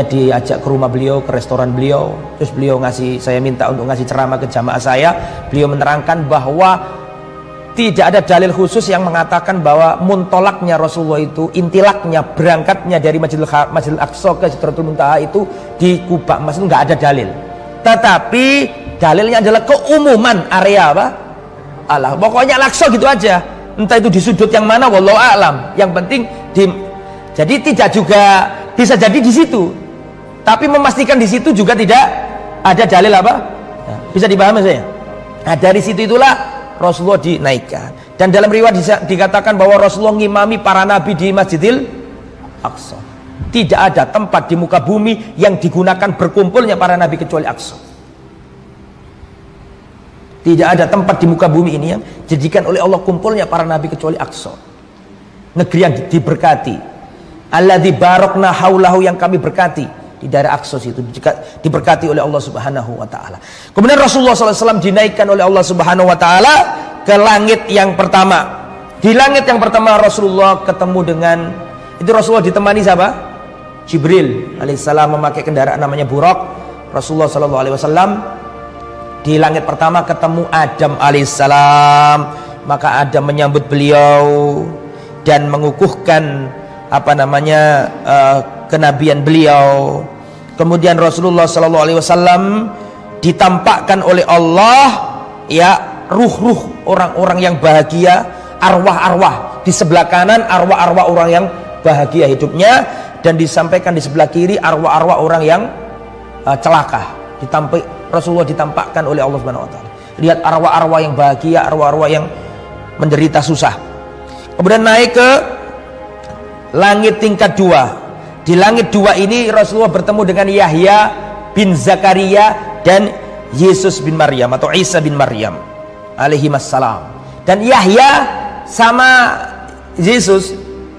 diajak ke rumah beliau, ke restoran beliau. Terus beliau saya minta untuk ngasih ceramah ke jamaah saya. Beliau menerangkan bahwa tidak ada dalil khusus yang mengatakan bahwa muntolaknya Rasulullah itu, intilaknya, berangkatnya dari Masjidil Aqsa ke Sidratul Muntaha itu di Quba emas, itu nggak ada dalil. Tetapi dalilnya adalah keumuman area apa? Allah. Pokoknya Al-Aqsa gitu aja. Entah itu di sudut yang mana, wallahu a'lam. Yang penting jadi tidak juga bisa jadi di situ. Tapi memastikan di situ juga tidak ada dalil apa? Ya, bisa dipahami saya? Nah, dari situ itulah Rasulullah dinaikkan. Dan dalam riwayat dikatakan bahwa Rasulullah ngimami para nabi di Masjidil Aqsa. Tidak ada tempat di muka bumi yang digunakan berkumpulnya para nabi kecuali Aqsa. Tidak ada tempat di muka bumi ini yang dijadikan oleh Allah kumpulnya para nabi kecuali Aqsa. Negeri yang diberkati. Alladzi barakna haulahu, yang kami berkati di daerah Aqsa itu diberkati oleh Allah Subhanahu wa taala. Kemudian Rasulullah SAW dinaikkan oleh Allah Subhanahu wa taala ke langit yang pertama. Di langit yang pertama Rasulullah ketemu dengan, itu Rasulullah ditemani siapa? Jibril alaihissalam memakai kendaraan namanya Buraq. Rasulullah SAW di langit pertama ketemu Adam alaihissalam, maka Adam menyambut beliau dan mengukuhkan kenabian beliau. Kemudian Rasulullah SAW ditampakkan oleh Allah ya ruh-ruh orang-orang yang bahagia, arwah-arwah di sebelah kanan, arwah-arwah orang yang bahagia hidupnya, dan disampaikan di sebelah kiri arwah-arwah orang yang celaka. Rasulullah ditampakkan oleh Allah Subhanahu wa taala. Lihat arwah-arwah yang bahagia, arwah-arwah yang menderita susah. Kemudian naik ke langit tingkat 2. Di langit 2 ini Rasulullah bertemu dengan Yahya bin Zakaria dan Yesus bin Maryam atau Isa bin Maryam alaihi wassalam. Dan Yahya sama Yesus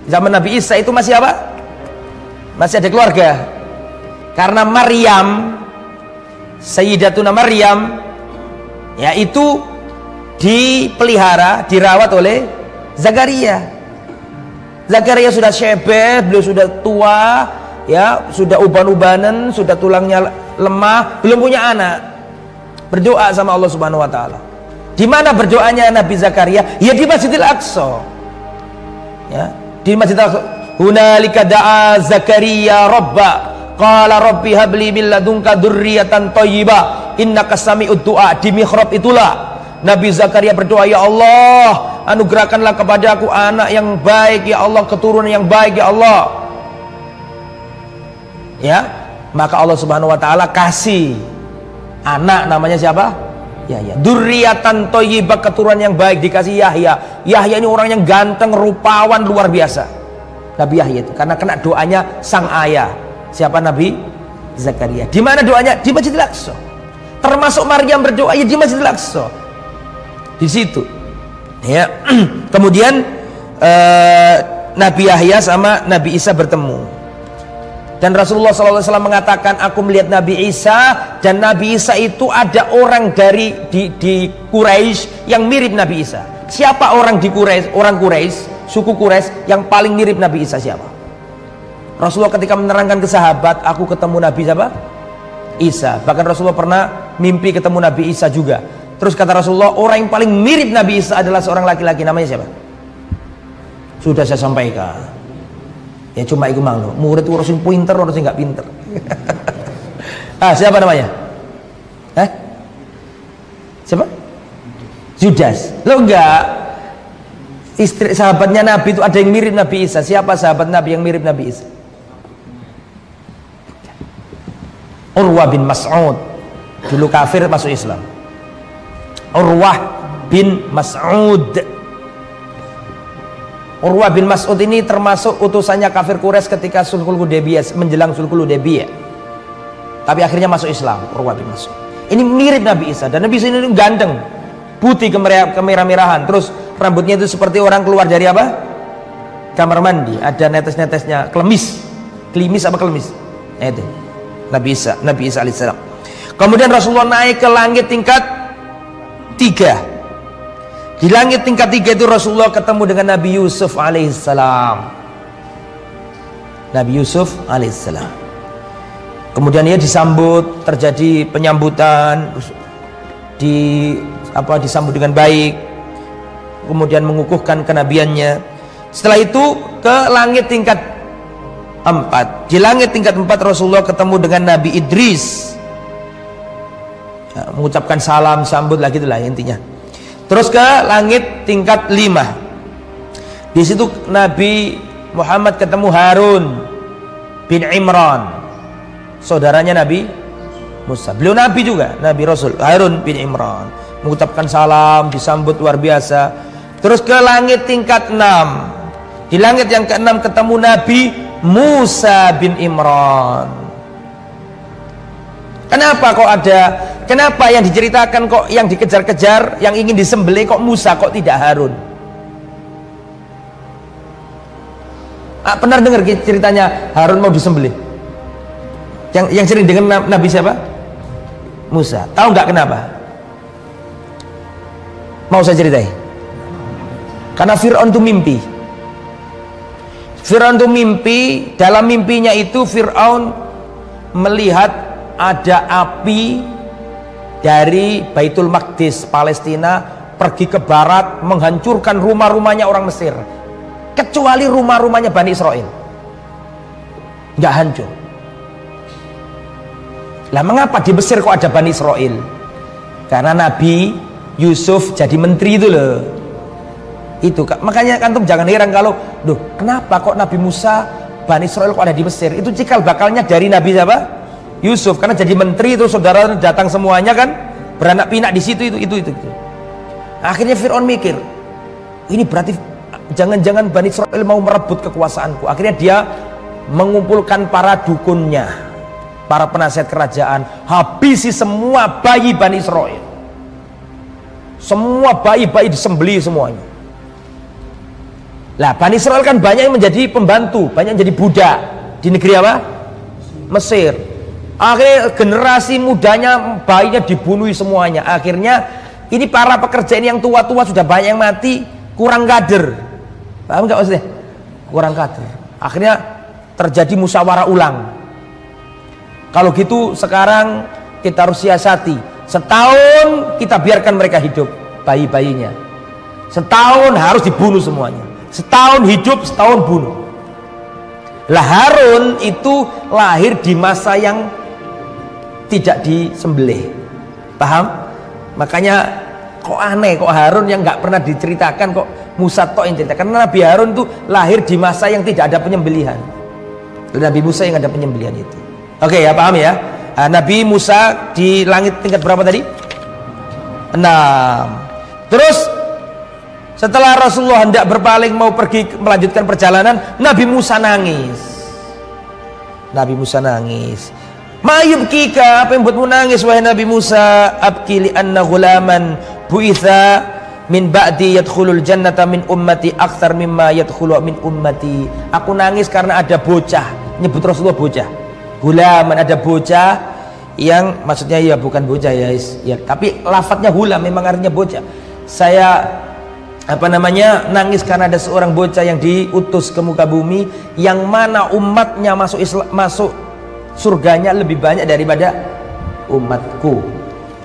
zaman Nabi Isa itu masih apa? Masih ada keluarga. Karena Maryam, Sayyidatuna Maryam, yaitu dipelihara, dirawat oleh Zakaria. Zakaria sudah syebeh, beliau sudah tua, ya, sudah uban-ubanan, sudah tulangnya lemah, belum punya anak. Berdoa sama Allah Subhanahu wa taala. Di mana berdoanya Nabi Zakaria? Ya di Masjidil Aqsa. Ya, di Masjidil Aqsa. Hunalika da'a Zakaria Rabba. Qala rabbi habli min ladunka dzurriyyatan thayyibah innaka sami'ud du'a. Di mihrab itulah Nabi Zakaria berdoa, ya Allah, anugerahkanlah kepada aku anak yang baik ya Allah, keturunan yang baik ya Allah. Ya, maka Allah Subhanahu wa taala kasih anak namanya siapa? Yahya. Dzurriyyatan thayyibah, keturunan yang baik, dikasih Yahya. Yahya ini orang yang ganteng, rupawan, luar biasa. Nabi Yahya itu karena kena doanya sang ayah. Siapa? Nabi Zakaria. Di mana doanya? Di Masjidil Aqsa. Termasuk Maryam berdoa ya di Masjidil Aqsa. Di situ. Ya. Kemudian Nabi Yahya sama Nabi Isa bertemu. Dan Rasulullah SAW mengatakan, aku melihat Nabi Isa, dan Nabi Isa itu ada orang dari di Quraisy yang mirip Nabi Isa. Siapa orang di Quraisy? Orang Quraisy, suku Quraisy yang paling mirip Nabi Isa siapa? Rasulullah ketika menerangkan ke sahabat, aku ketemu Nabi siapa? Isa. Bahkan Rasulullah pernah mimpi ketemu Nabi Isa juga. Terus kata Rasulullah, orang yang paling mirip Nabi Isa adalah seorang laki-laki, namanya siapa? Sudah saya sampaikan. Ya cuma itu mang, murid itu harusnya pinter, harusnya nggak pinter. Siapa namanya? Siapa? Judas. Lo enggak? Istri sahabatnya Nabi itu ada yang mirip Nabi Isa. Siapa sahabat Nabi yang mirip Nabi Isa? Urwah bin Mas'ud, dulu kafir masuk Islam. Urwah bin Mas'ud. Urwah bin Mas'ud ini termasuk utusannya kafir Quraisy ketika Sulhul Hudaybiyah, menjelang Sulhul Hudaybiyah. Tapi akhirnya masuk Islam, Urwah bin Mas'ud. Ini mirip Nabi Isa, dan Nabi Isa ini ganteng, putih kemerah-merahan, terus rambutnya itu seperti orang keluar dari apa? Kamar mandi, ada netes-netesnya, klimis apa klimis? Nah, itu Nabi Isa alaihissalam. Kemudian Rasulullah naik ke langit tingkat 3. Di langit tingkat 3 itu Rasulullah ketemu dengan Nabi Yusuf alaihissalam. Nabi Yusuf alaihissalam. Kemudian dia disambut, terjadi penyambutan, disambut dengan baik, kemudian mengukuhkan kenabiannya. Setelah itu ke langit tingkat 4. Di langit tingkat 4 Rasulullah ketemu dengan Nabi Idris, ya, mengucapkan salam, sambut lah, gitulah intinya. Terus ke langit tingkat 5. Di situ Nabi Muhammad ketemu Harun bin Imran, saudaranya Nabi Musa. Beliau Nabi juga, Nabi Rasul. Harun bin Imran mengucapkan salam, disambut luar biasa. Terus ke langit tingkat 6. Di langit yang ke-6 ketemu Nabi Musa bin Imran. Kenapa kok ada kenapa yang diceritakan kok yang dikejar-kejar, yang ingin disembelih kok Musa, kok tidak Harun? Pernah dengar ceritanya Harun mau disembelih? Yang sering dengan Nabi siapa? Musa. Tahu nggak kenapa? Mau saya ceritai? Karena Fir'aun itu mimpi. Fir'aun itu mimpi. Dalam mimpinya itu Fir'aun melihat ada api dari Baitul Maqdis Palestina pergi ke barat menghancurkan rumah-rumahnya orang Mesir, kecuali rumah-rumahnya Bani Israel nggak hancur. Lah mengapa di Mesir kok ada Bani Israel? Karena Nabi Yusuf jadi menteri itu loh. Itu makanya antum jangan heran kalau, loh kenapa kok Nabi Musa Bani Israel kok ada di Mesir? Itu cikal bakalnya dari Nabi siapa? Yusuf. Karena jadi menteri itu saudara datang semuanya kan beranak pinak di situ itu. Akhirnya Fir'aun mikir, ini berarti jangan-jangan Bani Israel mau merebut kekuasaanku. Akhirnya dia mengumpulkan para dukunnya, para penasihat kerajaan, habisi semua bayi Bani Israel. Semua bayi-bayi disembelih semuanya. Lah Bani Israel kan banyak yang menjadi pembantu, banyak yang jadi budak di negeri apa? Mesir. Akhirnya generasi mudanya bayinya dibunuh semuanya. Akhirnya ini para pekerja ini yang tua-tua sudah banyak yang mati, kurang kader. Paham nggak maksudnya? Kurang kader. Akhirnya terjadi musyawarah ulang. Kalau gitu sekarang kita harus siasati. Setahun kita biarkan mereka hidup, bayi-bayinya. Setahun harus dibunuh semuanya. Setahun hidup, setahun bunuh. Lah Harun itu lahir di masa yang tidak disembelih. Paham? Makanya kok aneh, kok Harun yang nggak pernah diceritakan, kok Musa tok yang ceritakan. Karena Nabi Harun itu lahir di masa yang tidak ada penyembelihan. Nabi Musa yang ada penyembelihan itu. Oke ya, paham ya? Nabi Musa di langit tingkat berapa tadi? 6. Terus setelah Rasulullah hendak berpaling mau pergi melanjutkan perjalanan, Nabi Musa nangis. Nabi Musa nangis. Ma'yubkika, apa yang buatmu nangis wahai Nabi Musa? Abki li anna ghulaman bu'itha min ba'di yadkhulul jannata min ummati aktsar mimma yadkhulu min ummati. Aku nangis karena ada bocah, nyebut Rasulullah bocah. Hulaman, ada bocah yang maksudnya ya bukan bocah ya, tapi lafadznya hulam memang artinya bocah. Saya nangis karena ada seorang bocah yang diutus ke muka bumi yang mana umatnya masuk surganya lebih banyak daripada umatku,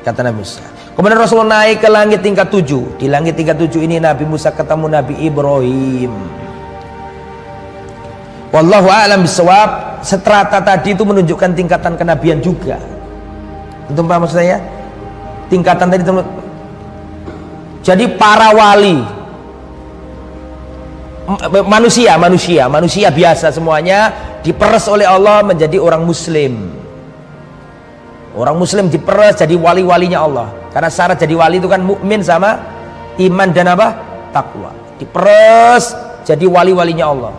kata Nabi Musa. Kemudian Rasulullah naik ke langit tingkat 7. Di langit tingkat 7 ini Nabi Musa ketemu Nabi Ibrahim. Wallahu a'lam bishawab. Seterata tadi itu menunjukkan tingkatan kenabian juga. Tentu paham maksud saya? Tingkatan tadi teman. Jadi para wali, manusia biasa semuanya diperes oleh Allah menjadi orang muslim. Orang muslim diperes jadi wali-walinya Allah. Karena syarat jadi wali itu kan mukmin sama iman dan apa? Takwa. Diperes jadi wali-walinya Allah.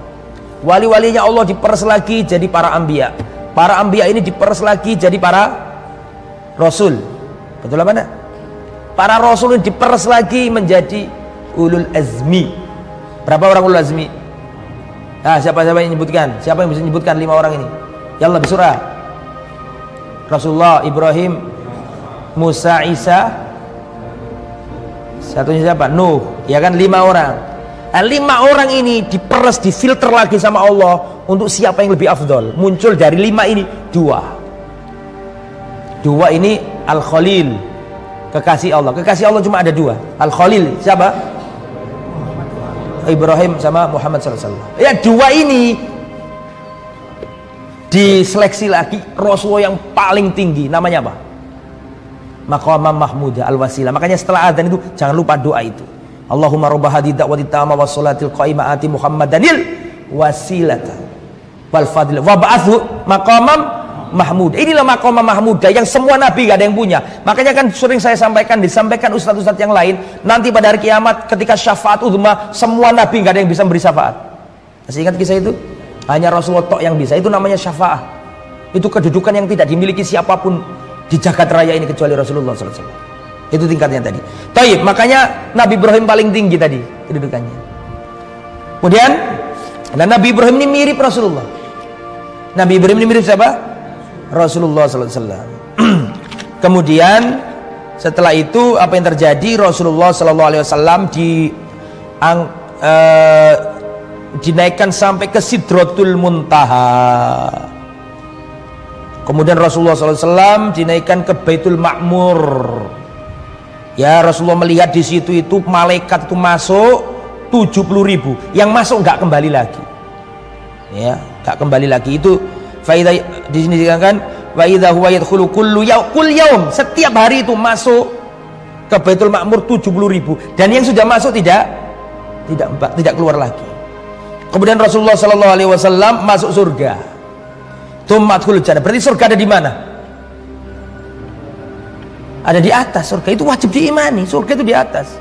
Wali-walinya Allah diperes lagi jadi para anbiya. Para anbiya ini diperes lagi jadi para rasul. Betul apa enggak? Para rasul ini diperes lagi menjadi ulul azmi. Berapa orang ulul azmi? Siapa yang menyebutkan? Siapa yang bisa menyebutkan 5 orang ini? Yallah bisurah. Rasulullah, Ibrahim, Musa, Isa. Satunya siapa? Nuh. Ya kan 5 orang. 5 orang ini diperes, difilter lagi sama Allah untuk siapa yang lebih afdol. Muncul dari 5 ini 2 ini Al-Khalil, kekasih Allah. Kekasih Allah cuma ada 2. Al-Khalil siapa? Ibrahim sama Muhammad SAW. Ya 2 ini diseleksi lagi Rasulullah yang paling tinggi. Namanya apa? Maqamam Mahmudah Al-Wasilah. Makanya setelah adzan itu jangan lupa doa itu. Allahumma rabb hadhihi da'wati tamma was salatil qa'imah ati Muhammadanil wasilata wal fadil wa ba'athu maqamam mahmud. Inilah maqamam mahmudah yang semua nabi gak ada yang punya. Makanya kan sering saya disampaikan ustaz-ustaz yang lain, nanti pada hari kiamat ketika syafaat uzma semua nabi gak ada yang bisa memberi syafaat. Masih ingat kisah itu? Hanya Rasulullah tok yang bisa. Itu namanya syafaat. Itu kedudukan yang tidak dimiliki siapapun di jagat raya ini kecuali Rasulullah SAW. Itu tingkatnya tadi. Taib, makanya Nabi Ibrahim paling tinggi tadi kedudukannya. Kemudian, dan Nabi Ibrahim ini mirip Rasulullah. Nabi Ibrahim ini mirip siapa? Rasulullah SAW. Kemudian setelah itu apa yang terjadi? Rasulullah SAW dinaikkan sampai ke Sidratul Muntaha. Kemudian Rasulullah SAW dinaikkan ke Baitul Ma'mur. Ya, Rasulullah melihat di situ itu malaikat itu masuk 70.000, yang masuk nggak kembali lagi. Ya, nggak kembali lagi. Itu faida di sini dikatakan wa idza huwa yadkhulu kullu yaum, setiap hari itu masuk ke Baitul Ma'mur 70.000, dan yang sudah masuk tidak keluar lagi. Kemudian Rasulullah SAW masuk surga. Tumadkhulul jannah. Berarti surga ada di mana? Ada di atas. Surga itu wajib diimani. Surga itu di atas.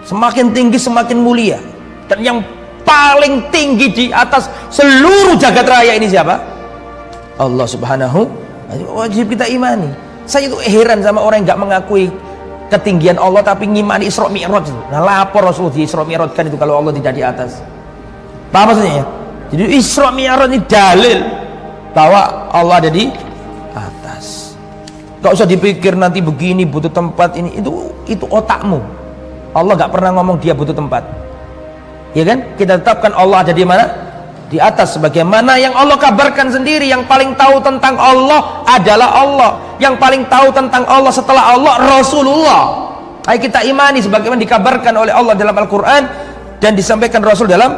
Semakin tinggi semakin mulia. Dan yang paling tinggi di atas seluruh jagat raya ini siapa? Allah Subhanahu wa ta'ala. Wajib kita imani. Saya itu heran sama orang yang nggak mengakui ketinggian Allah tapi ngimani Isra Mi'raj. Nah, lapor Rasul di Isra Mi'raj kan itu kalau Allah tidak di atas. Paham maksudnya ya? Jadi Isra Mi'raj ini dalil bahwa Allah ada di atas. Gak usah dipikir nanti begini butuh tempat ini, itu otakmu. Allah gak pernah ngomong dia butuh tempat. Ya kan? Kita tetapkan Allah ada di mana? Di atas, sebagaimana yang Allah kabarkan sendiri. Yang paling tahu tentang Allah adalah Allah. Yang paling tahu tentang Allah setelah Allah Rasulullah. Ayo kita imani sebagaimana dikabarkan oleh Allah dalam Al-Quran dan disampaikan Rasul dalam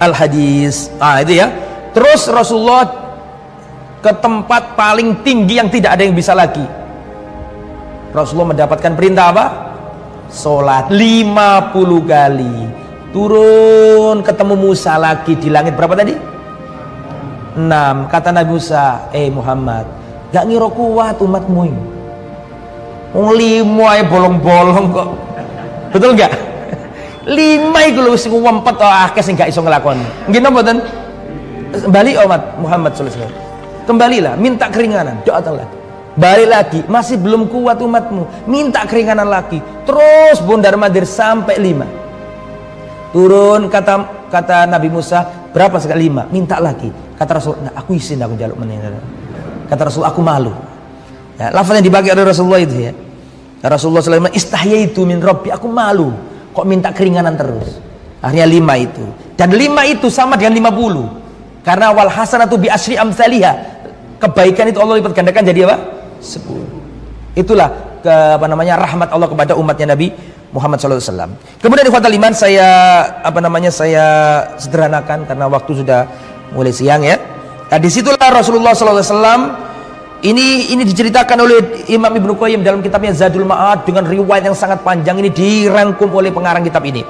Al-Hadis. Itu ya. Terus Rasulullah ke tempat paling tinggi yang tidak ada yang bisa lagi. Rasulullah mendapatkan perintah apa? Sholat 50 kali. Turun ketemu Musa lagi di langit berapa tadi? 6. Kata Nabi Musa, Muhammad, gak ngira kuat umatmu ini. 5 aja bolong-bolong kok. Betul gak? 5 itu lho sing ngumpet akeh sing gak iso nglakoni. Nggih napa mboten? Bali umat Muhammad sallallahu alaihi wasallam. Kembalilah, minta keringanan, doa lagi. Balik lagi, masih belum kuat umatmu, minta keringanan lagi. Terus bundar-mandir sampai 5. Turun kata Nabi Musa, berapa sekali? 5. Minta lagi. Kata Rasul, nah aku izin aku jaluk meneh. Kata Rasul, aku malu. Ya, lafaz yang dipakai oleh Rasulullah itu ya. Rasulullah SAW istahyaitu min rabbi, aku malu kok minta keringanan terus. Akhirnya 5 itu. Dan 5 itu sama dengan 50. Karena wal hasanatu bi asyri amsalihha. Kebaikan itu Allah lipat gandakan jadi apa? 10. Itulah rahmat Allah kepada umatnya Nabi Muhammad SAW. Kemudian di fatal iman saya sederhanakan karena waktu sudah mulai siang ya. Nah, disitulah Rasulullah SAW ini diceritakan oleh Imam Ibnu Qayyim dalam kitabnya Zadul Ma'ad dengan riwayat yang sangat panjang. Ini dirangkum oleh pengarang kitab ini.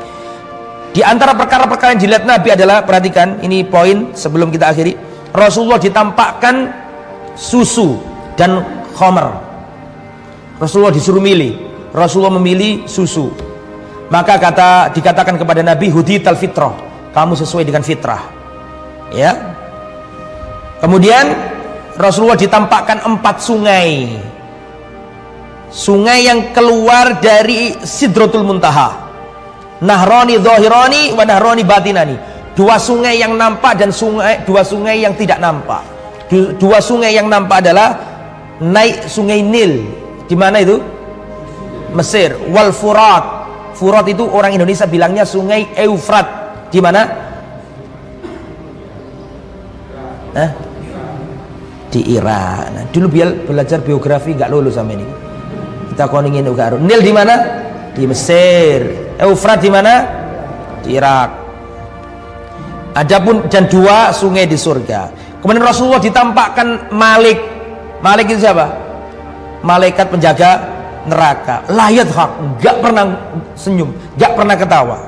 Di antara perkara-perkara yang dilihat Nabi adalah, perhatikan ini poin sebelum kita akhiri, Rasulullah ditampakkan susu dan khamr. Rasulullah disuruh milih. Rasulullah memilih susu. Maka dikatakan kepada Nabi, hudital fitrah, kamu sesuai dengan fitrah. Ya. Kemudian Rasulullah ditampakkan 4 sungai. Sungai yang keluar dari Sidratul Muntaha. Nahrani dhahirani wa nahrani batinani. 2 sungai yang nampak dan 2 sungai yang tidak nampak. 2 sungai yang nampak adalah naik sungai Nil. Di mana itu? Mesir. Wal Furat. Furat itu orang Indonesia bilangnya sungai Eufrat. Di mana? Di Irak. Nah, dulu belajar biografi nggak lulus sama ini. Kita koningin ugaru. Nil di mana? Di Mesir. Eufrat di mana? Di Irak. Adapun dan 2 sungai di surga. Kemudian Rasulullah ditampakkan Malik. Malik itu siapa? Malaikat penjaga neraka. Layat hak, enggak pernah senyum, enggak pernah ketawa.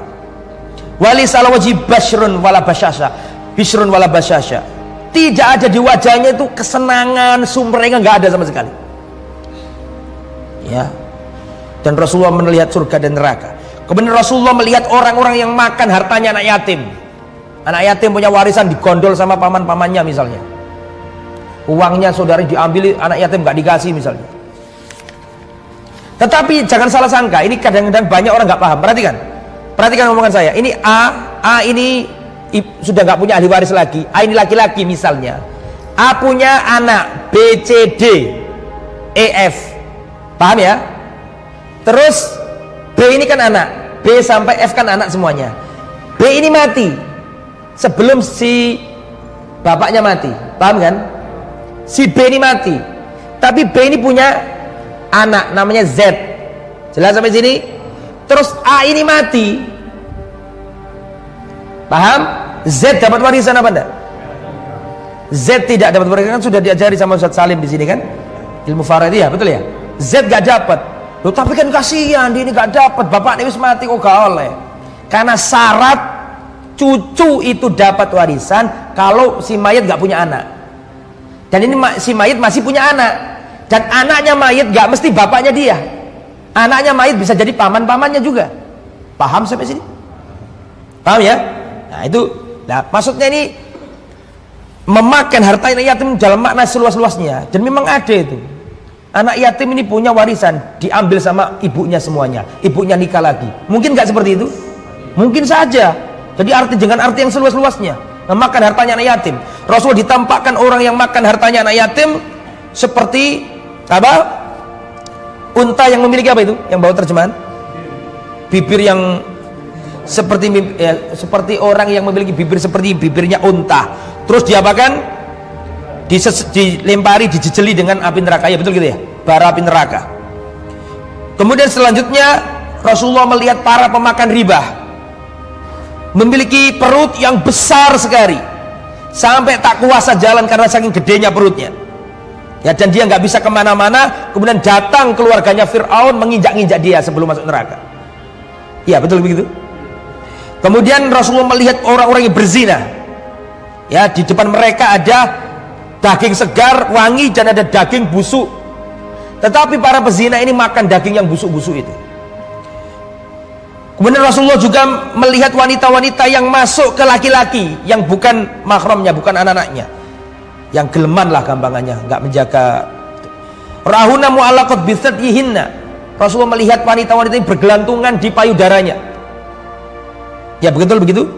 Wali salawaji basyrun wala basyasha. Bisyrun wala basyasha. Tidak ada di wajahnya itu kesenangan, sumringah, enggak ada sama sekali. Ya. Dan Rasulullah melihat surga dan neraka. Kemudian Rasulullah melihat orang-orang yang makan hartanya anak yatim. Anak yatim punya warisan digondol sama paman-pamannya misalnya. uangnya saudara diambil, anak yatim nggak dikasih misalnya. Tetapi jangan salah sangka, ini kadang-kadang banyak orang nggak paham. Perhatikan omongan saya. Ini A ini sudah nggak punya ahli waris lagi. A ini laki-laki misalnya. A punya anak B, C, D, E, F. Paham ya? Terus B ini kan anak, B sampai F kan anak semuanya. B ini mati sebelum si bapaknya mati. Paham kan? Si B ini mati. Tapi B ini punya anak namanya Z. Jelas sampai sini? Terus A ini mati. Paham? Z dapat warisan apa enggak? Z tidak dapat warisan, kan sudah diajari sama Ustaz Salim di sini kan? Ilmu faraidiyah, betul ya? Z gak dapat. Loh, tapi kan kasihan dia ini gak dapat, bapaknya wis mati kok gak oleh. Karena syarat cucu itu dapat warisan kalau si mayit gak punya anak. Dan ini si mayit masih punya anak. Dan anaknya mayit gak mesti bapaknya dia. Anaknya mayit bisa jadi paman-pamannya juga. Paham sampai sini? Paham ya? Nah itu, nah maksudnya ini memakan harta anak yatim dalam makna seluas-luasnya. Dan memang ada itu. Anak yatim ini punya warisan, diambil sama ibunya semuanya. Ibunya nikah lagi. Mungkin nggak seperti itu? Mungkin saja. Jadi dengan arti yang seluas-luasnya, memakan hartanya anak yatim. Rasul ditampakkan orang yang makan hartanya anak yatim seperti apa? Unta yang memiliki apa itu? Yang bawa terjemahan? Bibir yang seperti orang yang memiliki bibir seperti bibirnya unta. Terus diapakan? Dilempari, dijejeli dengan api neraka. Ya betul gitu ya, bara api neraka. Kemudian selanjutnya Rasulullah melihat para pemakan riba memiliki perut yang besar sekali sampai tak kuasa jalan karena saking gedenya perutnya ya, dan dia nggak bisa kemana-mana. Kemudian datang keluarganya Fir'aun menginjak-injak dia sebelum masuk neraka. Ya betul begitu. Kemudian Rasulullah melihat orang-orang yang berzina ya, di depan mereka ada daging segar, wangi, dan ada daging busuk. Tetapi para pezina ini makan daging yang busuk-busuk itu. Kemudian Rasulullah juga melihat wanita-wanita yang masuk ke laki-laki yang bukan mahramnya, bukan anak-anaknya, yang geleman lah gampangannya, nggak menjaga. Rahuna mu'allaqat bisatyihinna. Rasulullah melihat wanita-wanita ini bergelantungan di payudaranya. Ya betul begitu.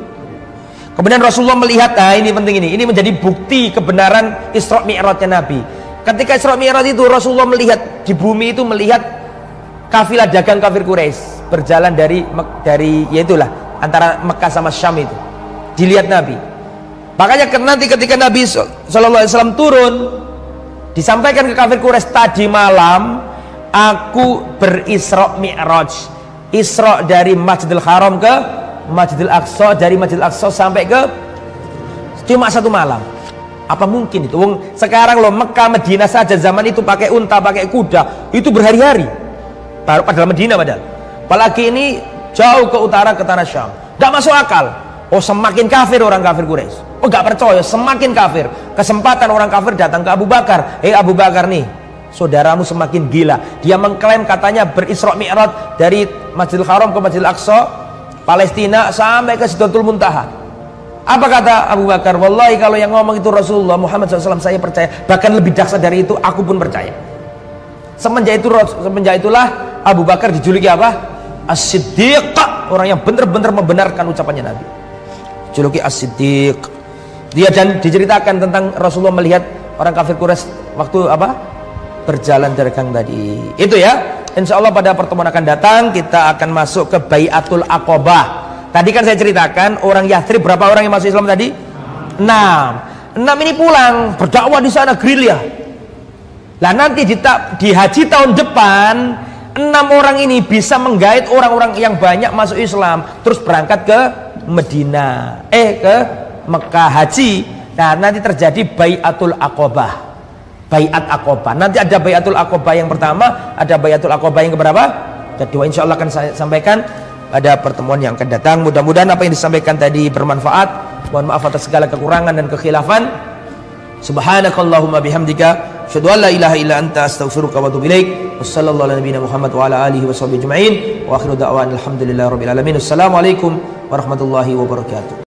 Kemudian Rasulullah melihat, nah ini penting ini menjadi bukti kebenaran Isra Mi'rajnya Nabi. Ketika Isra Mi'raj itu Rasulullah melihat di bumi itu, melihat kafilah dagang kafir Quraisy berjalan dari yaitulah antara Mekah sama Syam itu. Dilihat Nabi. Makanya nanti ketika Nabi sallallahu alaihi wasallam turun, disampaikan ke kafir Quraisy, tadi malam aku berisra Mi'raj. Isra dari Masjidil Haram ke Masjidil Aqsa, dari Masjidil Aqsa sampai ke cuma satu malam. Apa mungkin itu? Sekarang loh Mekah Medina saja zaman itu pakai unta, pakai kuda, itu berhari-hari. Padahal Medina padahal. Apalagi ini jauh ke utara ke tanah Syam. Tidak masuk akal. Oh semakin kafir orang kafir Quraisy. Oh gak percaya, semakin kafir. Kesempatan orang kafir datang ke Abu Bakar. Abu Bakar nih, saudaramu semakin gila. Dia mengklaim katanya berisra Mi'raj dari Masjidil Haram ke Masjidil Aqsa, Palestina sampai ke Sidratul Muntaha. Apa kata Abu Bakar? Wallahi kalau yang ngomong itu Rasulullah Muhammad SAW, saya percaya. Bahkan lebih dahsyat dari itu, aku pun percaya. Semenjak itulah Abu Bakar dijuluki apa? As-Siddiq, orang yang benar-benar membenarkan ucapannya Nabi. Dijuluki As-Siddiq. Dia dan diceritakan tentang Rasulullah melihat orang kafir Quraisy waktu apa? Berjalan dagang tadi. Itu ya. Insya Allah pada pertemuan akan datang kita akan masuk ke Bai'atul Aqabah. Tadi kan saya ceritakan orang Yathrib, berapa orang yang masuk Islam tadi? 6 ini pulang berdakwah di sana, gerilya. Lah nanti di haji tahun depan 6 orang ini bisa menggait orang-orang yang banyak masuk Islam, terus berangkat ke Medina, ke Mekah haji. Nah nanti terjadi Bai'atul Aqabah. Bai'at Aqabah. Nanti ada Bai'atul Aqabah yang pertama, ada Bai'atul Aqabah yang keberapa? Kedua. Insya Allah akan saya sampaikan pada pertemuan yang akan datang. Mudah-mudahan apa yang disampaikan tadi bermanfaat. Mohon maaf atas segala kekurangan dan kekhilafan. Subhanakallahumma bihamdika, asyhadu an la ilaha illa anta, astaghfiruka wa atubu ilaik. Wassallallahu ala nabiyyina Muhammad wa ala alihi washabbihi ajma'in. Wa akhiru da'wana alhamdulillahirabbil alamin. Assalamualaikum warahmatullahi wabarakatuh.